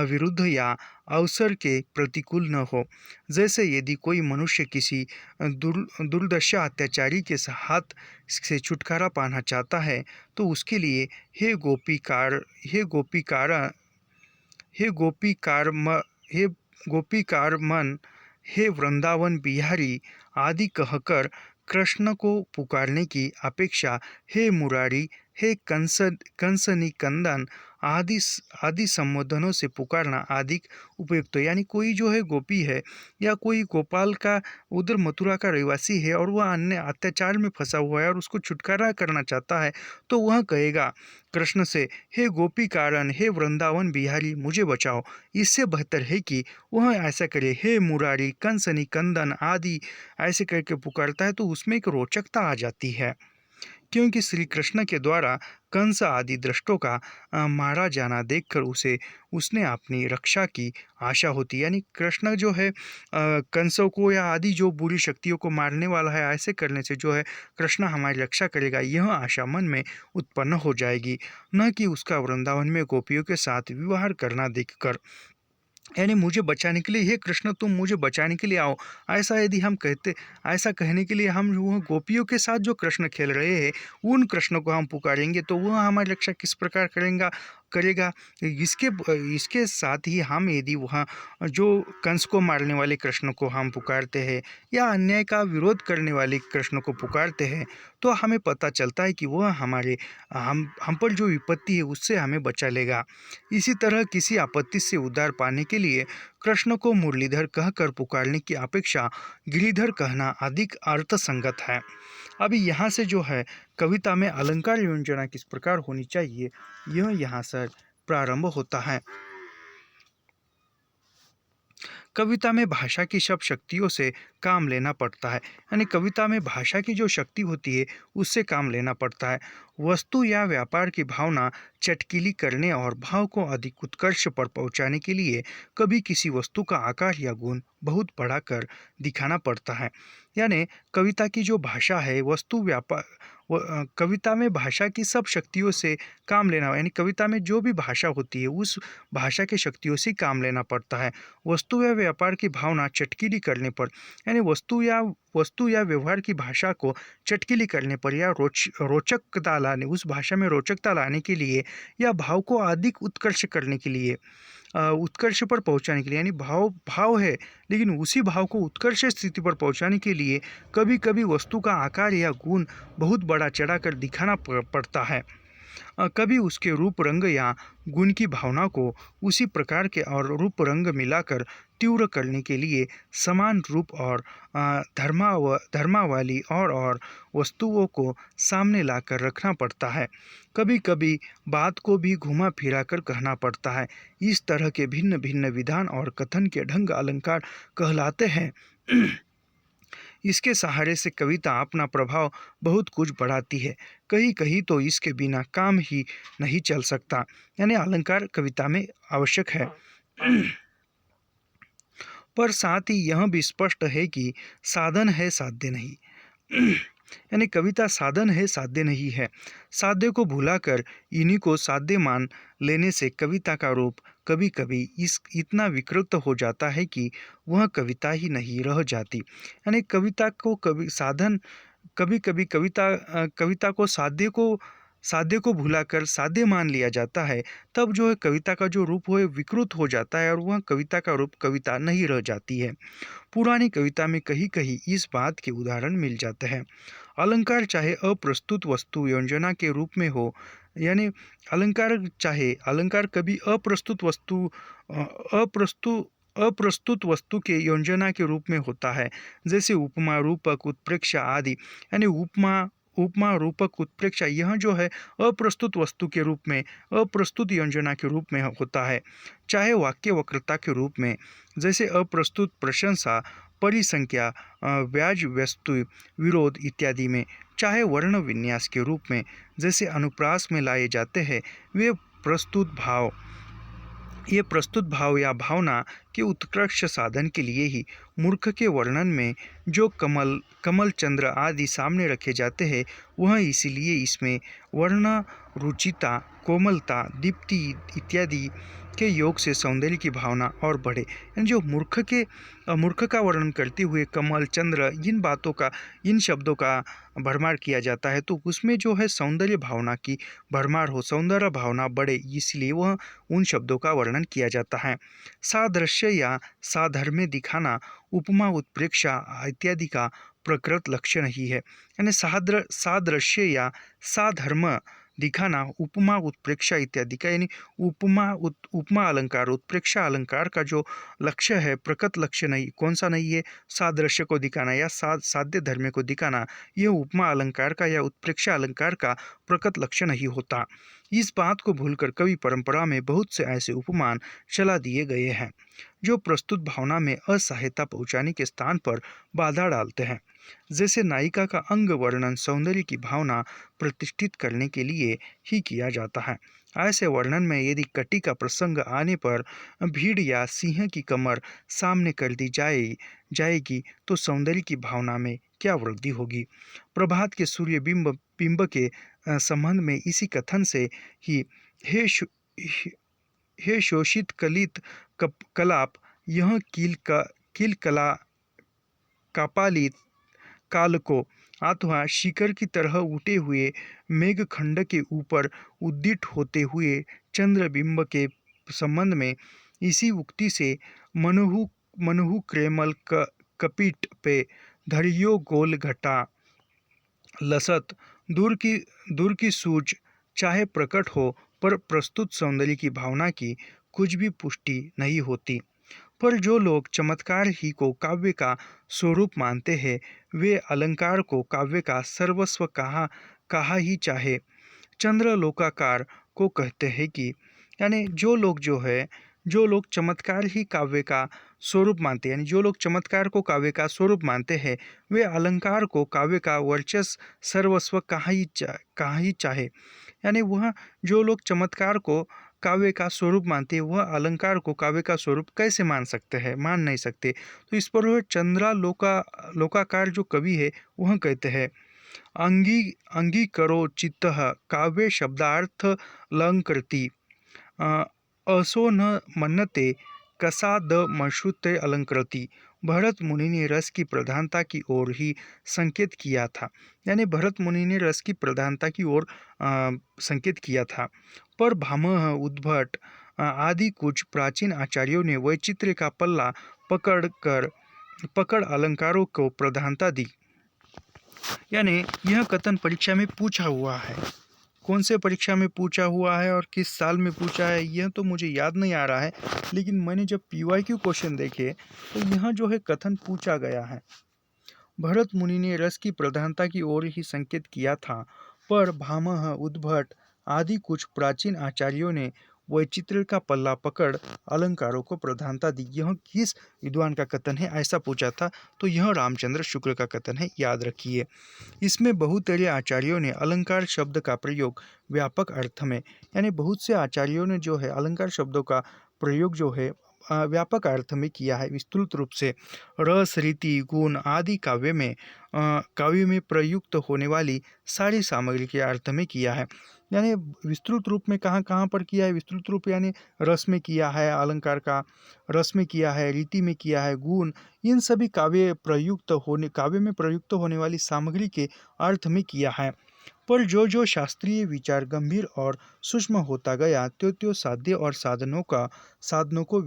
विरुद्ध या अवसर के प्रतिकूल न हो। जैसे यदि कोई मनुष्य किसी दुर्दशा अत्याचारी के हाथ से छुटकारा पाना चाहता है तो उसके लिए हे गोपीकार हे हे गोपीकार मन, हे वृंदावन बिहारी आदि कहकर कृष्ण को पुकारने की अपेक्षा हे मुरारी, हे कंस निकंदन आदि संबोधनों से पुकारना अधिक उपयुक्त है। यानी कोई जो है गोपी है या कोई गोपाल का उधर मथुरा का रहवासी है और वह अन्य अत्याचार में फंसा हुआ है और उसको छुटकारा करना चाहता है, तो वह कहेगा कृष्ण से, हे गोपी कारण, हे वृंदावन बिहारी मुझे बचाओ। इससे बेहतर है कि वह ऐसा करे, हे मुरारी, कंस निकंदन आदि ऐसे करके पुकारता है, तो उसमें एक रोचकता आ जाती है। क्योंकि श्री कृष्ण के द्वारा कंस आदि दुष्टों का मारा जाना देखकर उसने अपनी रक्षा की आशा होती है। यानी कृष्ण जो है कंसों को या आदि जो बुरी शक्तियों को मारने वाला है, ऐसे करने से जो है कृष्ण हमारी रक्षा करेगा, यह आशा मन में उत्पन्न हो जाएगी, न कि उसका वृंदावन में गोपियों के साथ विवाह करना देखकर। यानी मुझे बचाने के लिए, हे कृष्ण तुम मुझे बचाने के लिए आओ, ऐसा यदि हम कहते, ऐसा कहने के लिए हम वो गोपियों के साथ जो कृष्ण खेल रहे हैं उन कृष्ण को हम पुकारेंगे, तो वह हमारी रक्षा किस प्रकार करेगा। इसके साथ ही हम यदि वहाँ जो कंस को मारने वाले कृष्ण को हम पुकारते हैं या अन्याय का विरोध करने वाले कृष्ण को पुकारते हैं, तो हमें पता चलता है कि वह हम पर जो विपत्ति है उससे हमें बचा लेगा। इसी तरह किसी आपत्ति से उद्धार पाने के लिए कृष्ण को मुरलीधर कहकर पुकारने की अपेक्षा गिरिधर कहना अधिक अर्थसंगत है। अभी यहाँ से जो है कविता में अलंकार योजना किस प्रकार होनी चाहिए, यह यहाँ से प्रारंभ होता है। कविता में भाषा की सब शक्तियों से काम लेना पड़ता है। यानी कविता में भाषा की जो शक्ति होती है उससे काम लेना पड़ता है। वस्तु या व्यापार की भावना चटकीली करने और भाव को अधिक उत्कर्ष पर पहुंचाने के लिए कभी किसी वस्तु का आकार या गुण बहुत बढ़ाकर दिखाना पड़ता है। यानी कविता की जो भाषा है, वस्तु व्यापार कविता में भाषा की सब शक्तियों से काम लेना, यानी कविता में जो भी भाषा होती है उस भाषा की शक्तियों से काम लेना पड़ता है। वस्तु या व्यापार की भावना चटकीली करने पर, यानी वस्तु या व्यवहार की भाषा को चटकीली करने पर या रोचकता लाने, उस भाषा में रोचकता लाने के लिए या भाव को अधिक उत्कर्ष करने के लिए, उत्कर्ष पर पहुंचाने के लिए, यानी भाव है लेकिन उसी भाव को उत्कर्ष स्थिति पर पहुंचाने के लिए कभी कभी वस्तु का आकार या गुण बहुत बड़ा चढ़ाकर दिखाना पड़ता है। कभी उसके रूप रंग या गुण की भावना को उसी प्रकार के और रूप रंग मिलाकर तीव्र करने के लिए समान रूप और धर्मावली और वस्तुओं को सामने लाकर रखना पड़ता है। कभी कभी बात को भी घुमा फिरा कर कहना पड़ता है। इस तरह के भिन्न भिन्न विधान और कथन के ढंग अलंकार कहलाते हैं। इसके सहारे से कविता अपना प्रभाव बहुत कुछ बढ़ाती है। कहीं कहीं तो इसके बिना काम ही नहीं चल सकता। यानी अलंकार कविता में आवश्यक है। पर साथ ही यह भी स्पष्ट है कि साधन है साध्य नहीं। यानी कविता साधन है साध्य नहीं है। साध्य को भुलाकर इन्हीं को साध्य मान लेने से कविता का रूप कभी कभी इतना विकृत हो जाता है कि वह कविता ही नहीं रह जाती। यानी कविता को कभी कभी कविता को साध्य को भुलाकर साध्य मान लिया जाता है, तब जो है कविता का जो रूप है विकृत हो जाता है और वह कविता का रूप कविता नहीं रह जाती है। पुरानी कविता में कहीं कहीं इस बात के उदाहरण मिल जाते हैं। अलंकार चाहे अप्रस्तुत वस्तु योजना के रूप में हो, यानी अलंकार कभी अप्रस्तुत वस्तु के योजना के रूप में होता है, जैसे उपमा, रूपक, उत्प्रेक्षा आदि। यानी उपमा, रूपक, उत्प्रेक्षा यह जो है अप्रस्तुत वस्तु के रूप में, अप्रस्तुत योजना के रूप में होता है। चाहे वाक्य वक्रता के रूप में, जैसे अप्रस्तुत प्रशंसा, परिसंख्या, व्याज, वस्तु, विरोध इत्यादि में, चाहे वर्ण विन्यास के रूप में, जैसे अनुप्रास में लाए जाते हैं, ये प्रस्तुत भाव या भावना के उत्कृष्ट साधन के लिए ही मूर्ख के वर्णन में जो कमल कमल चंद्र आदि सामने रखे जाते हैं, वह इसलिए इसमें वर्ण रुचिता, कोमलता, दीप्ति इत्यादि के योग से सौंदर्य की भावना और बढ़े। यानी जो मूर्ख का वर्णन करते हुए कमल, चंद्र, इन शब्दों का भरमार किया जाता है, तो उसमें जो है सौंदर्य भावना की भरमार हो, सौंदर्य भावना बढ़े, इसलिए वह उन शब्दों का वर्णन किया जाता है। सादृश्य या साधर्म्य दिखाना, उपमा, उत्प्रेक्षा इत्यादि का प्रकृत लक्ष्य नहीं है। यानी सादृश्य या साधर्म दिखाना, उपमा, उत्प्रेक्षा इत्यादि का, यानी उपमा अलंकार, उत्प्रेक्षा अलंकार का जो लक्ष्य है, प्रकृत लक्ष्य नहीं, कौन सा नहीं है? सादृश्य को दिखाना या साध्य धर्म को दिखाना, यह उपमा अलंकार का या उत्प्रेक्षा अलंकार का प्रकृत लक्ष्य नहीं होता। इस बात को भूलकर कवि परंपरा में बहुत से ऐसे उपमान चला दिए गए हैं जो प्रस्तुत भावना में असहायता पहुंचाने के स्थान पर बाधा डालते हैं। जैसे नायिका का अंग वर्णन सौंदर्य की भावना प्रतिष्ठित करने के लिए ही किया जाता है, ऐसे वर्णन में यदि कटी का प्रसंग आने पर भीड़ या सिंह की कमर सामने कर दी जाएगी तो सौंदर्य की भावना में क्या वृद्धि होगी। प्रभात के सूर्य बिंब के संबंध में इसी कथन से ही हे शोषित कलित कलाप, यह कील कला कापालित काल को अथवा शिखर की तरह उठे हुए मेघखंड के ऊपर उद्दीट होते हुए चंद्रबिंब के संबंध में इसी उक्ति से मनहु क्रेमल कपीट पे धरियो गोल घटा लसत, दूर की सूझ चाहे प्रकट हो, पर प्रस्तुत सौंदर्य की भावना की कुछ भी पुष्टि नहीं होती। पर जो लोग चमत्कार ही को काव्य का स्वरूप मानते हैं, वे अलंकार को काव्य का सर्वस्व कहा ही चाहे चंद्रलोकाकार को कहते हैं कि, यानी जो लोग चमत्कार ही काव्य का स्वरूप मानते हैं, यानी जो लोग चमत्कार को काव्य का स्वरूप मानते हैं, वे अलंकार को काव्य का वर्चस्व सर्वस्व कहा ही चाहे। यानी वह जो लोग चमत्कार को काव्य का स्वरूप मानते हैं, वह अलंकार को काव्य का स्वरूप कैसे मान सकते हैं? मान नहीं सकते। तो इस पर वह लोकाकार जो कवि है, वह कहते हैं, अंगी करो चित्तः काव्य शब्दार्थ लंकृति, असो न मन्नते कसाद मश्रुते अलंकृति। भरत मुनि ने रस की प्रधानता की ओर ही संकेत किया था। यानी भरत मुनि ने रस की प्रधानता की ओर संकेत किया था, पर भामह, उद्भट आदि कुछ प्राचीन आचार्यों ने वैचित्र्य का पल्ला पकड़ अलंकारों को प्रधानता दी। यानी यह कथन परीक्षा में पूछा हुआ है। कौन से परीक्षा में पूछा हुआ है और किस साल में पूछा है, यह तो मुझे याद नहीं आ रहा है, लेकिन मैंने जब PYQ क्वेश्चन देखे तो यह जो है कथन पूछा गया है। भरत मुनि ने रस की प्रधानता की ओर ही संकेत किया था, पर भामह, उद्भट आदि कुछ प्राचीन आचार्यों ने वैचित्र्य का पल्ला पकड़ अलंकारों को प्रधानता दी। यह किस विद्वान का कथन है, ऐसा पूछा था, तो यह रामचंद्र शुक्ल का कथन है, याद रखिए। इसमें बहुतेरे आचार्यों ने अलंकार शब्द का प्रयोग व्यापक अर्थ में, यानी बहुत से आचार्यों ने जो है अलंकार शब्दों का प्रयोग जो है व्यापक अर्थ में किया है, विस्तृत रूप से रस, रीति, गुण आदि काव्य में प्रयुक्त होने वाली सारी सामग्री के अर्थ में किया है। यानी विस्तृत रूप में कहाँ पर किया है? विस्तृत रूप यानी रस में किया है, अलंकार का रस में किया है, रीति में किया है, गुण, इन सभी काव्य में प्रयुक्त होने वाली सामग्री के अर्थ में किया है। पर जो शास्त्रीय विचार गंभीर और सूक्ष्म होता गया, त्यो साध्य और साधनों को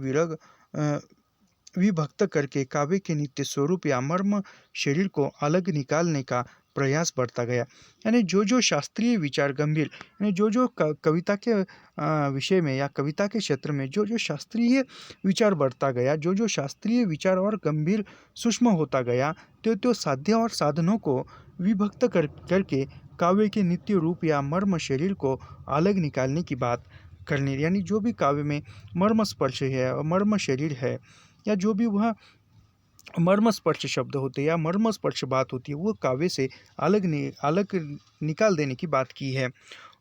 विभक्त करके काव्य के नित्य स्वरूप या मर्म शरीर को अलग निकालने का प्रयास बढ़ता गया। यानी जो शास्त्रीय विचार गंभीर, यानी जो कविता के विषय में या कविता के क्षेत्र में जो शास्त्रीय विचार बढ़ता गया, जो शास्त्रीय विचार और गंभीर सूक्ष्म होता गया, त्यो साध्य और साधनों को विभक्त करके काव्य के नित्य रूप या मर्म शरीर को अलग निकालने की बात करनी। यानी जो भी काव्य में मर्म स्पर्श है और मर्म शरीर है, या जो भी वह मर्मस्पर्श शब्द होते हैं या मर्मस्पर्श बात होती है, वो काव्य से अलग निकाल देने की बात की है।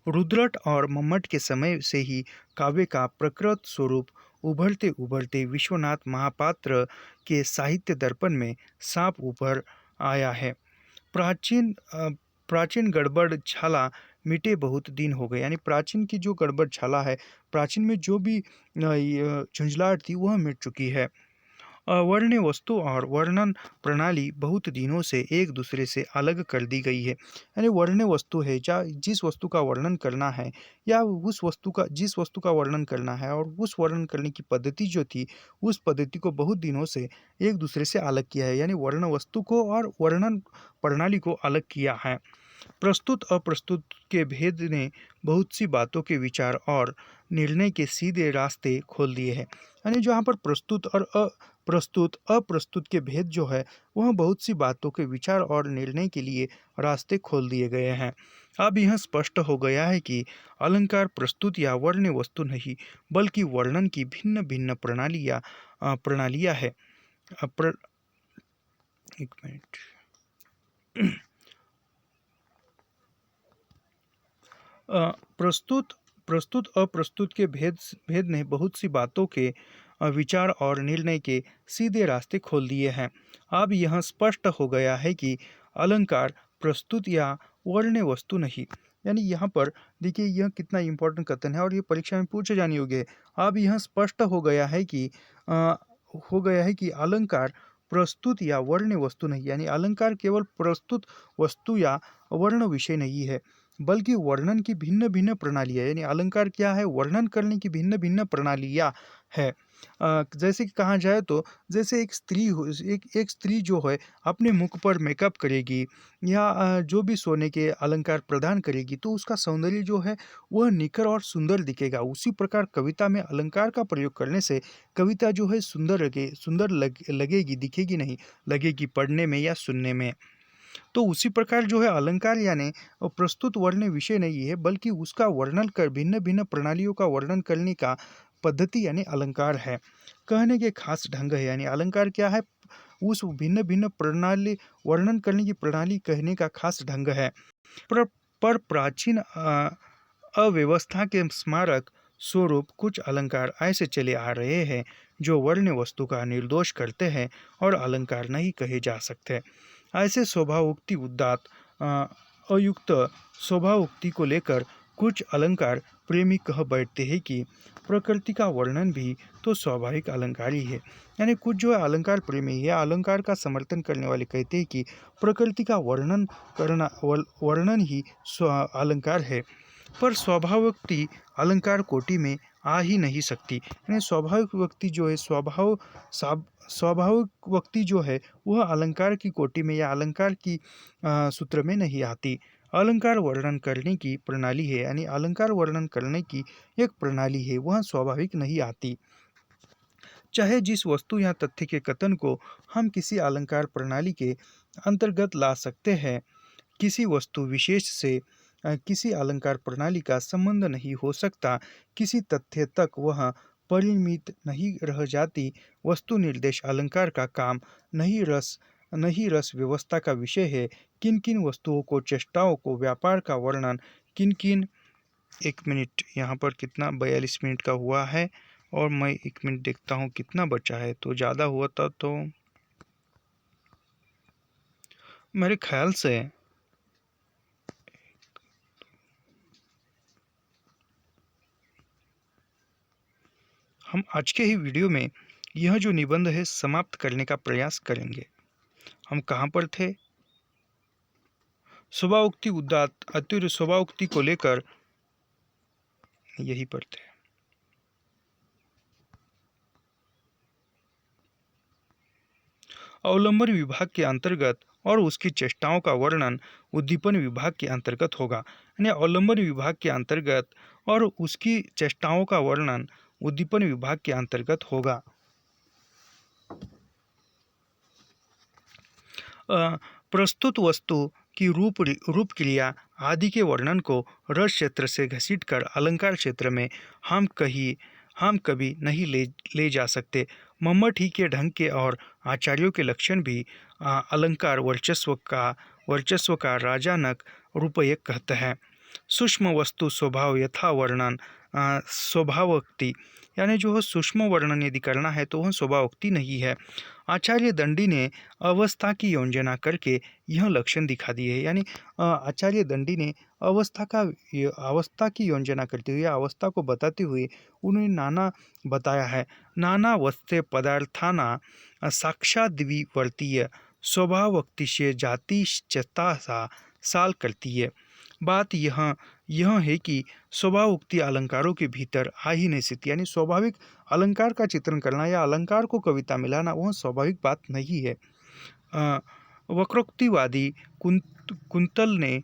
रुद्रट और मम्मट के समय से ही काव्य का प्रकृत स्वरूप उभरते उभरते विश्वनाथ महापात्र के साहित्य दर्पण में साफ उभर आया है। प्राचीन प्राचीन गड़बड़ छाला मिटे बहुत दिन हो गए, यानी प्राचीन की जो गड़बड़ छाला है, प्राचीन में जो भी ये झुंझलाहट थी वह मिट चुकी है। वर्ण्य वस्तु और वर्णन प्रणाली बहुत दिनों से एक दूसरे से अलग कर दी गई है। यानी वर्ण्य वस्तु है, जा जिस वस्तु का वर्णन करना है या उस वस्तु का जिस वस्तु का वर्णन करना है और उस वर्णन करने की पद्धति जो थी, उस पद्धति को बहुत दिनों से एक दूसरे से अलग किया है। यानी वर्ण वस्तु को और वर्णन प्रणाली को अलग किया है। प्रस्तुत अप्रस्तुत के भेद ने बहुत सी बातों के विचार और निर्णय के सीधे रास्ते खोल दिए हैं। यानी जहाँ पर प्रस्तुत और अप्रस्तुत के भेद जो है वह बहुत सी बातों के विचार और निर्णय के लिए रास्ते खोल दिए गए हैं। अब यह स्पष्ट हो गया है कि अलंकार प्रस्तुत या वर्ण्य वस्तु नहीं, बल्कि वर्णन की भिन्न भिन्न प्रणालियाँ है। एक मिनट। प्रस्तुत प्रस्तुत अप्रस्तुत के भेद ने बहुत सी बातों के विचार और निर्णय के सीधे रास्ते खोल दिए हैं। अब यह स्पष्ट हो गया है कि अलंकार प्रस्तुत या वर्ण्य वस्तु नहीं। यानी यहाँ पर देखिए यह कितना इम्पोर्टेंट कथन है और ये परीक्षा में पूछे जाने योग्य है। अब यह स्पष्ट हो गया है कि अलंकार प्रस्तुत या वर्ण्य वस्तु नहीं, यानी अलंकार केवल प्रस्तुत वस्तु या वर्ण विषय नहीं है, बल्कि वर्णन की भिन्न भिन्न प्रणालियाँ, यानी अलंकार क्या है, वर्णन करने की भिन्न भिन्न प्रणालियाँ है। जैसे कि कहा जाए तो जैसे एक स्त्री जो है अपने मुख पर मेकअप करेगी या जो भी सोने के अलंकार प्रदान करेगी तो उसका सौंदर्य जो है वह निखर और सुंदर दिखेगा। उसी प्रकार कविता में अलंकार का प्रयोग करने से कविता जो है लगेगी, दिखेगी नहीं, लगेगी पढ़ने में या सुनने में। तो उसी प्रकार जो है अलंकार यानी प्रस्तुत वर्ण विषय नहीं है, बल्कि उसका वर्णन कर भिन्न भिन्न प्रणालियों का वर्णन करने का पद्धति यानी अलंकार है। कहने के खास ढंग है, यानी अलंकार क्या है, उस भिन्न भिन्न प्रणाली वर्णन करने की प्रणाली कहने का खास ढंग है। पर प्राचीन अव्यवस्था के स्मारक स्वरूप कुछ अलंकार ऐसे चले आ रहे हैं जो वर्ण वस्तु का निर्दोष करते हैं और अलंकार नहीं कहे जा सकते। ऐसे स्वभावोक्ति उदात्त अयुक्त स्वभावोक्ति को लेकर कुछ अलंकार प्रेमी कह बैठते हैं कि प्रकृति का वर्णन भी तो स्वाभाविक अलंकार ही है। यानी कुछ जो है अलंकार प्रेमी या अलंकार का समर्थन करने वाले कहते हैं कि प्रकृति का वर्णन ही अलंकार है। पर स्वाभाविक अलंकार कोटि में आ ही नहीं सकती। यानी स्वाभाविक व्यक्ति जो है स्वाभाविक व्यक्ति जो है वह अलंकार की कोटि में या अलंकार की सूत्र में नहीं आती। अलंकार वर्णन करने की प्रणाली है, यानी अलंकार वर्णन करने की एक प्रणाली है, वह स्वाभाविक नहीं आती। चाहे जिस वस्तु या तथ्य के कथन को हम किसी अलंकार प्रणाली के अंतर्गत ला सकते हैं, किसी वस्तु विशेष से किसी अलंकार प्रणाली का संबंध नहीं हो सकता, किसी तथ्य तक वह परिमित नहीं रह जाती। वस्तु निर्देश अलंकार का काम नहीं रस व्यवस्था का विषय है। किन किन वस्तुओं को, चेष्टाओं को, व्यापार का वर्णन किन किन। एक मिनट, यहाँ पर कितना 42 मिनट का हुआ है और मैं 1 मिनट देखता हूँ कितना बचा है। तो ज़्यादा हुआ था तो मेरे ख्याल से हम आज के ही वीडियो में यह जो निबंध है समाप्त करने का प्रयास करेंगे। हम कहाँ पर थे? स्वभावोक्ति उदात्त अतिर स्वभावोक्ति को लेकर यही पर थे। अवलंबन विभाग के अंतर्गत और उसकी चेष्टाओं का वर्णन उद्दीपन विभाग के अंतर्गत होगा। यानी अवलंबन विभाग के अंतर्गत और उसकी चेष्टाओं का वर्णन उद्दीपन विभाग के अंतर्गत होगा। प्रस्तुत वस्तु की रूप क्रिया आदि के वर्णन को रस क्षेत्र से घसीटकर अलंकार क्षेत्र में हम कभी नहीं ले जा सकते। मम्मट ही के ढंग के और आचार्यों के लक्षण भी अलंकार वर्चस्व का राजानक रूपयक कहते हैं। सूक्ष्म वस्तु स्वभाव यथा वर्णन स्वभावोक्ति, यानी जो है सूक्ष्म वर्णन यदि करना है तो वह शोभावक्ति नहीं है। आचार्य दंडी ने अवस्था की योजना करके यह लक्षण दिखा दिए है। यानी आचार्य दंडी ने अवस्था की योजना करते हुए, अवस्था को बताते हुए उन्होंने नाना बताया है। नाना वस्ते पदार्थाना साक्षाद्विवर्तीय स्वभावक्तिशय जातिश्चता सा साल करती है। बात यह है कि स्वभावोक्ति अलंकारों के भीतर आ ही नहीं सकती। यानी स्वाभाविक अलंकार का चित्रण करना या अलंकार को कविता में लाना वह स्वाभाविक बात नहीं है। वक्रोक्तिवादी कुंतल ने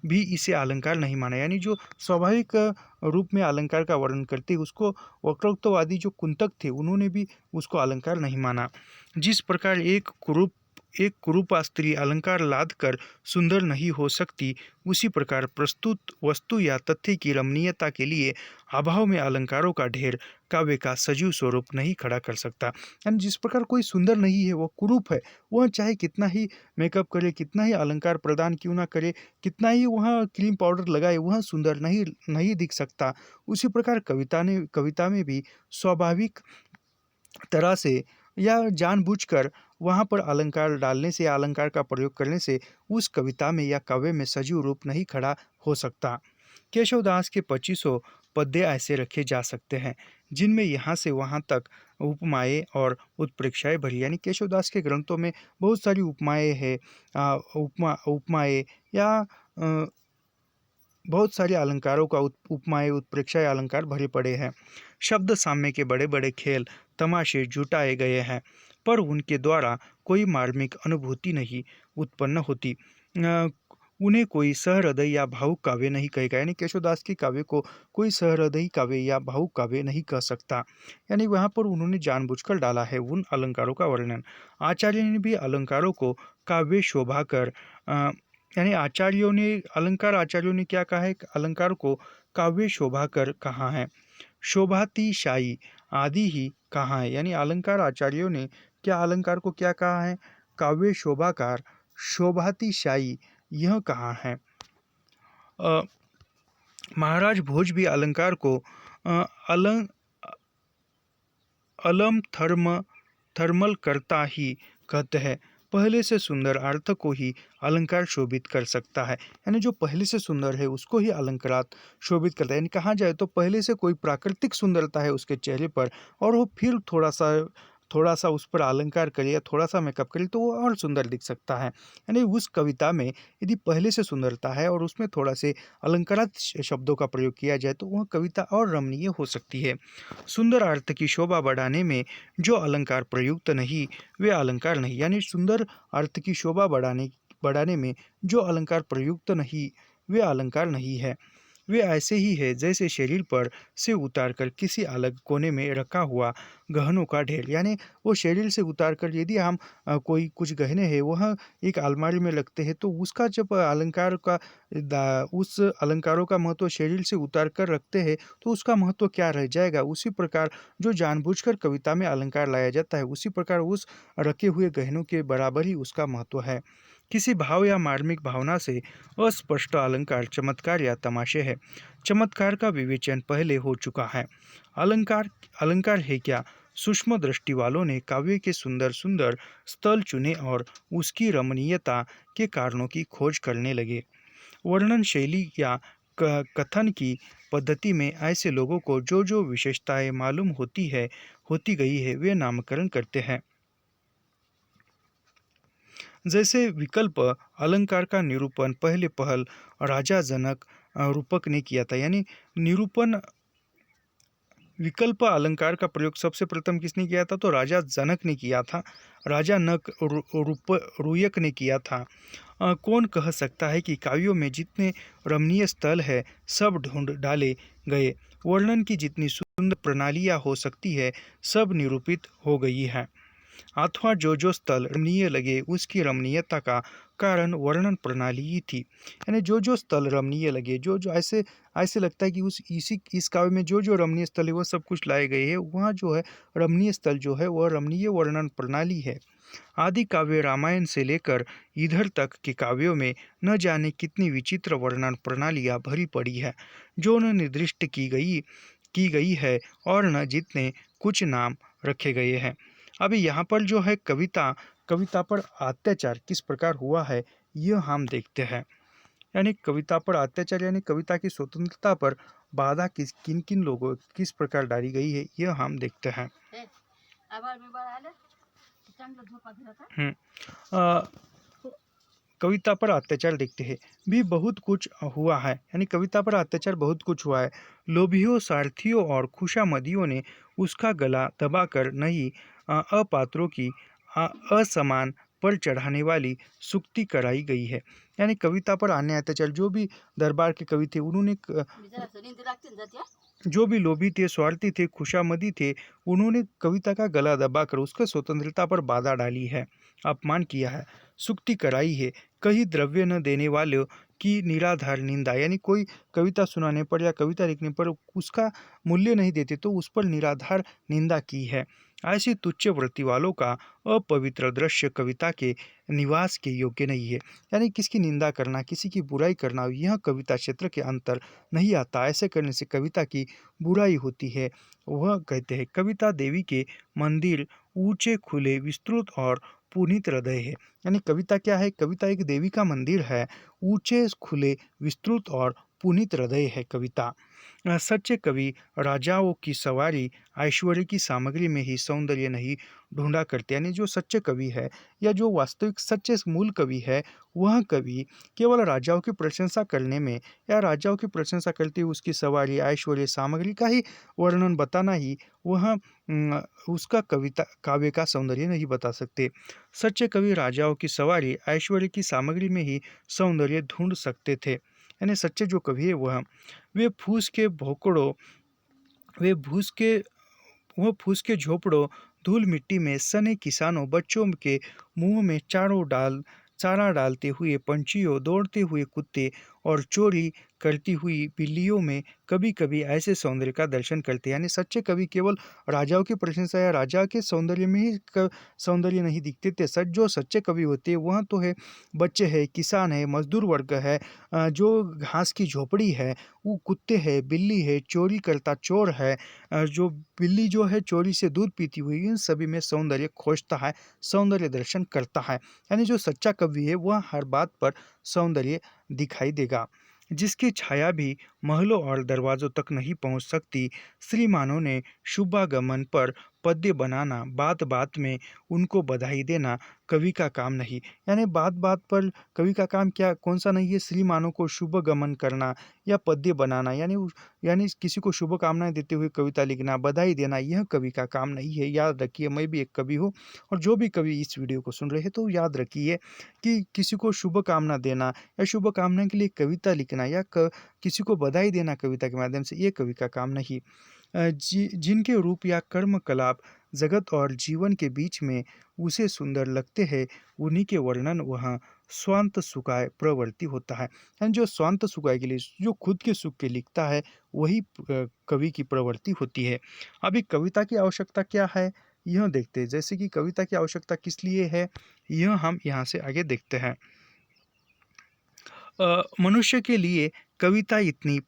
भी इसे अलंकार नहीं माना। यानी जो स्वाभाविक रूप में अलंकार का वर्णन करते उसको वक्रोक्तवादी जो कुंतक थे उन्होंने भी उसको अलंकार नहीं माना। जिस प्रकार एक कुरूपा स्त्री अलंकार लाद कर सुंदर नहीं हो सकती, उसी प्रकार प्रस्तुत वस्तु या तथ्य की रमणीयता के लिए अभाव में अलंकारों का ढेर काव्य का सजीव स्वरूप नहीं खड़ा कर सकता। यानी जिस प्रकार कोई सुंदर नहीं है, वह कुरूप है, वह चाहे कितना ही मेकअप करे, कितना ही अलंकार प्रदान क्यों ना करे, कितना ही वह क्रीम पाउडर लगाए, वह सुंदर नहीं दिख सकता। उसी प्रकार कविता में भी स्वाभाविक तरह से या जानबूझकर वहाँ पर अलंकार डालने से या अलंकार का प्रयोग करने से उस कविता में या काव्य में सजीव रूप नहीं खड़ा हो सकता। केशवदास के 2500 पद्य ऐसे रखे जा सकते हैं जिनमें यहाँ से वहाँ तक उपमाएँ और उत्प्रेक्षाएँ भरी। यानी केशवदास के ग्रंथों में बहुत सारी उपमाएँ हैं, उपमाएँ या बहुत सारे अलंकारों का उपमाएँ उत्प्रेक्षाएँ अलंकार भरे पड़े हैं। शब्द साम्य के बड़े बड़े खेल तमाशे जुटाए गए हैं, पर उनके द्वारा कोई मार्मिक अनुभूति नहीं उत्पन्न होती। उन्हें कोई सहृदय या भावुक काव्य नहीं कहेगा। यानी केशवदास के काव्य को कोई सहृदयी काव्य या भावुक काव्य नहीं कह सकता। यानी वहाँ पर उन्होंने जानबूझकर डाला है उन अलंकारों का वर्णन। आचार्य ने भी अलंकारों को काव्य शोभा कर यानी आचार्यों ने क्या कहा है, अलंकार को काव्य शोभा कर कहा है। शोभातिशायी आदि ही कहा है। यानी अलंकार आचार्यों ने क्या अलंकार को क्या कहा है, काव्य शोभाकार शोभातिशायी यह कहा है। महाराज भोज भी अलंकार को अलम थर्मल करता ही कहते हैं। पहले से सुंदर अर्थ को ही अलंकार शोभित कर सकता है। यानी जो पहले से सुंदर है उसको ही अलंकारात शोभित करता है। यानी कहा जाए तो पहले से कोई प्राकृतिक सुंदरता है उसके चेहरे पर और वो फिर थोड़ा सा उस पर अलंकार करे या थोड़ा सा मेकअप करे तो वो और सुंदर दिख सकता है। यानी उस कविता में यदि पहले से सुंदरता है और उसमें थोड़ा से अलंकारात शब्दों का प्रयोग किया जाए तो वह कविता और रमणीय हो सकती है। सुंदर अर्थ की शोभा बढ़ाने में जो अलंकार प्रयुक्त नहीं वे अलंकार नहीं। यानी सुंदर अर्थ की शोभा बढ़ाने में जो अलंकार प्रयुक्त नहीं वे अलंकार नहीं है। वे ऐसे ही है जैसे शरीर पर से उतारकर किसी अलग कोने में रखा हुआ गहनों का ढेर। यानी वो शरीर से उतारकर यदि हम कोई कुछ गहने हैं वह एक अलमारी में रखते हैं तो उसका जब उस अलंकारों का महत्व शरीर से उतार कर रखते हैं तो उसका महत्व क्या रह जाएगा। उसी प्रकार जो जानबूझकर कविता में अलंकार लाया जाता है उसी प्रकार उस रखे हुए गहनों के बराबर ही उसका महत्व है। किसी भाव या मार्मिक भावना से अस्पष्ट अलंकार चमत्कार या तमाशे है। चमत्कार का विवेचन पहले हो चुका है। अलंकार है क्या? सूक्ष्म दृष्टि वालों ने काव्य के सुंदर सुंदर स्थल चुने और उसकी रमणीयता के कारणों की खोज करने लगे। वर्णन शैली या कथन की पद्धति में ऐसे लोगों को जो जो विशेषताएं मालूम होती गई है वे नामकरण करते हैं। जैसे विकल्प अलंकार का निरूपण पहले पहल राजा जनक रूपक ने किया था। यानी निरूपण विकल्प अलंकार का प्रयोग सबसे प्रथम किसने किया था? तो राजा जनक ने किया था। राजा नक रूयक ने किया था। कौन कह सकता है कि काव्यों में जितने रमणीय स्थल है सब ढूंढ डाले गए। वर्णन की जितनी सुंदर प्रणालियाँ हो सकती है सब निरूपित हो गई है। अथवा जो स्थल रमणीय लगे उसकी रमणीयता का कारण वर्णन प्रणाली ही थी। यानी जो स्थल रमणीय लगे जो ऐसे लगता है कि इस काव्य में जो रमणीय स्थल है वो सब कुछ लाए गए हैं। वहाँ जो है रमणीय स्थल जो है वह रमणीय वर्णन प्रणाली है। आदि काव्य रामायण से लेकर इधर तक के काव्यों में न जाने कितनी विचित्र वर्णन प्रणालियाँ भरी पड़ी है जो न निर्दिष्ट की गई की गई है और न जितने कुछ नाम रखे गए हैं। अभी यहाँ पर जो है कविता पर अत्याचार किस प्रकार हुआ है, यह हम देखते हैं। यानी कविता पर अत्याचार यानी कविता की स्वतंत्रता पर बाधा किन किन लोगों किस प्रकार डाली गई है, यह हम देखते हैं। हम्म, अ, कविता पर अत्याचार देखते हैं भी बहुत कुछ हुआ है। यानी कविता पर अत्याचार बहुत कुछ हुआ है। लोभियों, स्वार्थियों और खुशामदियों ने उसका गला दबाकर नहीं अपात्रों की असमान पर चढ़ाने वाली सुक्ति कराई गई है। यानी कविता पर अन्य अत्याचार जो भी दरबार के कवि थे उन्होंने जो भी लोभी थे, स्वार्थी थे, खुशामदी थे, उन्होंने कविता का गला दबाकर उसका स्वतंत्रता पर बाधा डाली है, अपमान किया है, सुक्ति कराई है। कहीं द्रव्य न देने वालों की निराधार निंदा, यानी कोई कविता सुनाने पर या कविता लिखने पर उसका मूल्य नहीं देते तो उस पर निराधार निंदा की है। ऐसी तुच्छ वृत्ति वालों का अपवित्र दृश्य कविता के निवास के योग्य नहीं है। यानी किसकी निंदा करना, किसी की बुराई करना, यह कविता क्षेत्र के अंतर नहीं आता। ऐसे करने से कविता की बुराई होती है। वह कहते हैं कविता देवी के मंदिर ऊंचे, खुले, विस्तृत और पुनीत हृदय है। यानी कविता क्या है? कविता एक देवी का मंदिर है, ऊंचे, खुले, विस्तृत और पुनीत हृदय है कविता। सच्चे कवि राजाओं की सवारी, ऐश्वर्य की सामग्री में ही सौंदर्य नहीं ढूंढा करते। यानी जो सच्चे कवि है या जो वास्तविक सच्चे मूल कवि है, वह कवि केवल राजाओं की प्रशंसा करने में या राजाओं की प्रशंसा करते हुए उसकी सवारी, ऐश्वर्य, सामग्री का ही वर्णन बताना ही वह उसका कविता काव्य का सौंदर्य नहीं बता सकते। सच्चे कवि राजाओं की सवारी, ऐश्वर्य की सामग्री में ही सौंदर्य ढूंढ सकते थे। यानी सच्चे जो कवि है वे फूस के भोकड़ों वे भूस के वह फूस के झोपड़ों, धूल मिट्टी में सने किसानों, बच्चों के मुंह में चारा डालते हुए पंछियों, दौड़ते हुए कुत्ते और चोरी करती हुई बिल्लियों में कभी कभी ऐसे सौंदर्य का दर्शन करते। यानी सच्चे कवि केवल राजाओं की प्रशंसा या राजा के सौंदर्य में ही सौंदर्य नहीं दिखते थे। जो सच्चे कवि होते हैं वह तो है बच्चे है, किसान है, मजदूर वर्ग है, जो घास की झोपड़ी है, वो कुत्ते है, बिल्ली है, चोरी करता चोर है, जो बिल्ली जो है चोरी से दूध पीती हुई, इन सभी में सौंदर्य खोजता है, सौंदर्य दर्शन करता है। यानी जो सच्चा कवि है वह हर बात पर सौंदर्य दिखाई देगा। जिसकी छाया भी महलों और दरवाजों तक नहीं पहुंच सकती। श्रीमानों ने शुभागमन पर पद्य बनाना, बात बात में उनको बधाई देना कवि का काम नहीं। यानी बात बात पर कवि का काम क्या कौन सा नहीं है? श्रीमानों को शुभगमन करना या पद्य बनाना, यानी किसी को शुभकामनाएं देते हुए कविता लिखना, बधाई देना, यह कवि का काम नहीं है। याद रखिए, मैं भी एक कवि हूँ और जो भी कवि इस वीडियो को सुन रहे हैं तो याद रखिए कि किसी को शुभकामना देना या शुभकामना के लिए कविता लिखना या किसी को बधाई देना कविता के माध्यम से, ये कवि का काम नहीं। जिनके रूप या कर्म कलाप जगत और जीवन के बीच में उसे सुंदर लगते हैं, उन्हीं के वर्णन वह स्वांत सुखाय प्रवृत्ति होता है। यानी जो स्वांत सुखाय के लिए, जो खुद के सुख के लिखता है, वही कवि की प्रवृत्ति होती है। अभी कविता की आवश्यकता क्या है, यह देखते हैं। जैसे कि कविता की आवश्यकता किस लिए है, यह हम यहाँ से आगे देखते हैं। मनुष्य के लिए कविता इतनी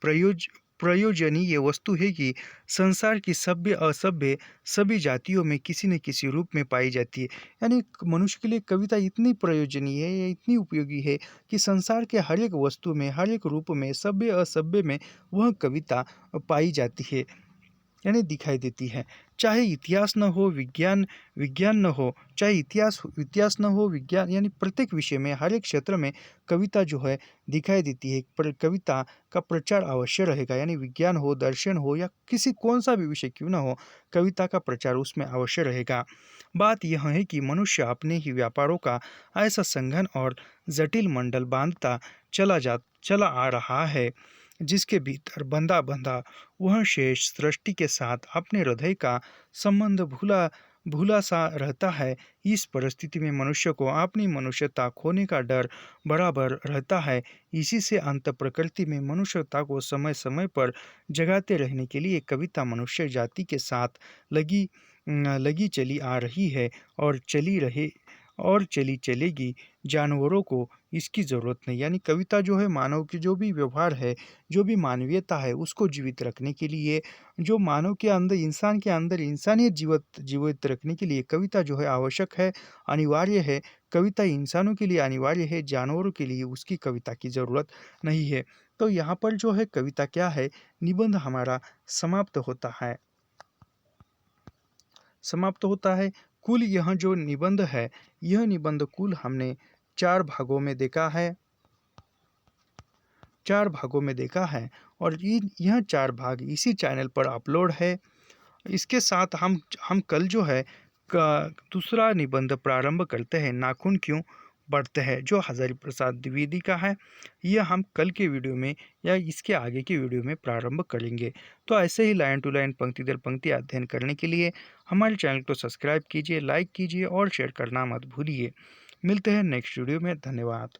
प्रयोजनीय वस्तु है कि संसार की सभ्य असभ्य सभी जातियों में किसी न किसी रूप में पाई जाती है। यानी मनुष्य के लिए कविता इतनी प्रयोजनीय है या इतनी उपयोगी है कि संसार के हर एक वस्तु में, हर एक रूप में, सभ्य असभ्य में वह कविता पाई जाती है, यानी दिखाई देती है। चाहे इतिहास न हो, विज्ञान न हो, चाहे इतिहास न हो, विज्ञान, यानी प्रत्येक विषय में, हर एक क्षेत्र में कविता जो है दिखाई देती है। पर कविता का प्रचार अवश्य रहेगा। यानी विज्ञान हो, दर्शन हो या किसी कौन सा भी विषय क्यों ना हो, कविता का प्रचार उसमें अवश्य रहेगा। बात यह है कि मनुष्य अपने ही व्यापारों का ऐसा संघन और जटिल मंडल बांधता चला आ रहा है, जिसके भीतर बंधा बंधा वह शेष सृष्टि के साथ अपने हृदय का संबंध भूला भूला सा रहता है। इस परिस्थिति में मनुष्य को अपनी मनुष्यता खोने का डर बराबर रहता है। इसी से अंत प्रकृति में मनुष्यता को समय समय पर जगाते रहने के लिए कविता मनुष्य जाति के साथ लगी चली आ रही है और और चली चलेगी, जानवरों को इसकी ज़रूरत नहीं। यानी कविता जो है मानव की जो भी व्यवहार है, जो भी मानवीयता है उसको जीवित रखने के लिए, जो मानव के अंदर, इंसान के अंदर इंसानियत जीवित जीवित रखने के लिए कविता जो है आवश्यक है, अनिवार्य है। कविता इंसानों के लिए अनिवार्य है, जानवरों के लिए उसकी कविता की ज़रूरत नहीं है। तो यहाँ पर जो है कविता क्या है, निबंध हमारा समाप्त होता है। समाप्त होता है। कुल यह जो निबंध है, यह निबंध कुल हमने 4 भागों में देखा है। 4 भागों में देखा है और यह 4 भाग इसी चैनल पर अपलोड है। इसके साथ हम कल जो है दूसरा निबंध प्रारंभ करते हैं, नाखून क्यों बढ़ते हैं, जो हजारी प्रसाद द्विवेदी का है। यह हम कल के वीडियो में या इसके आगे के वीडियो में प्रारंभ करेंगे। तो ऐसे ही लाइन टू लाइन, पंक्ति दर पंक्ति अध्ययन करने के लिए हमारे चैनल को सब्सक्राइब कीजिए, लाइक कीजिए और शेयर करना मत भूलिए। मिलते हैं नेक्स्ट वीडियो में। धन्यवाद।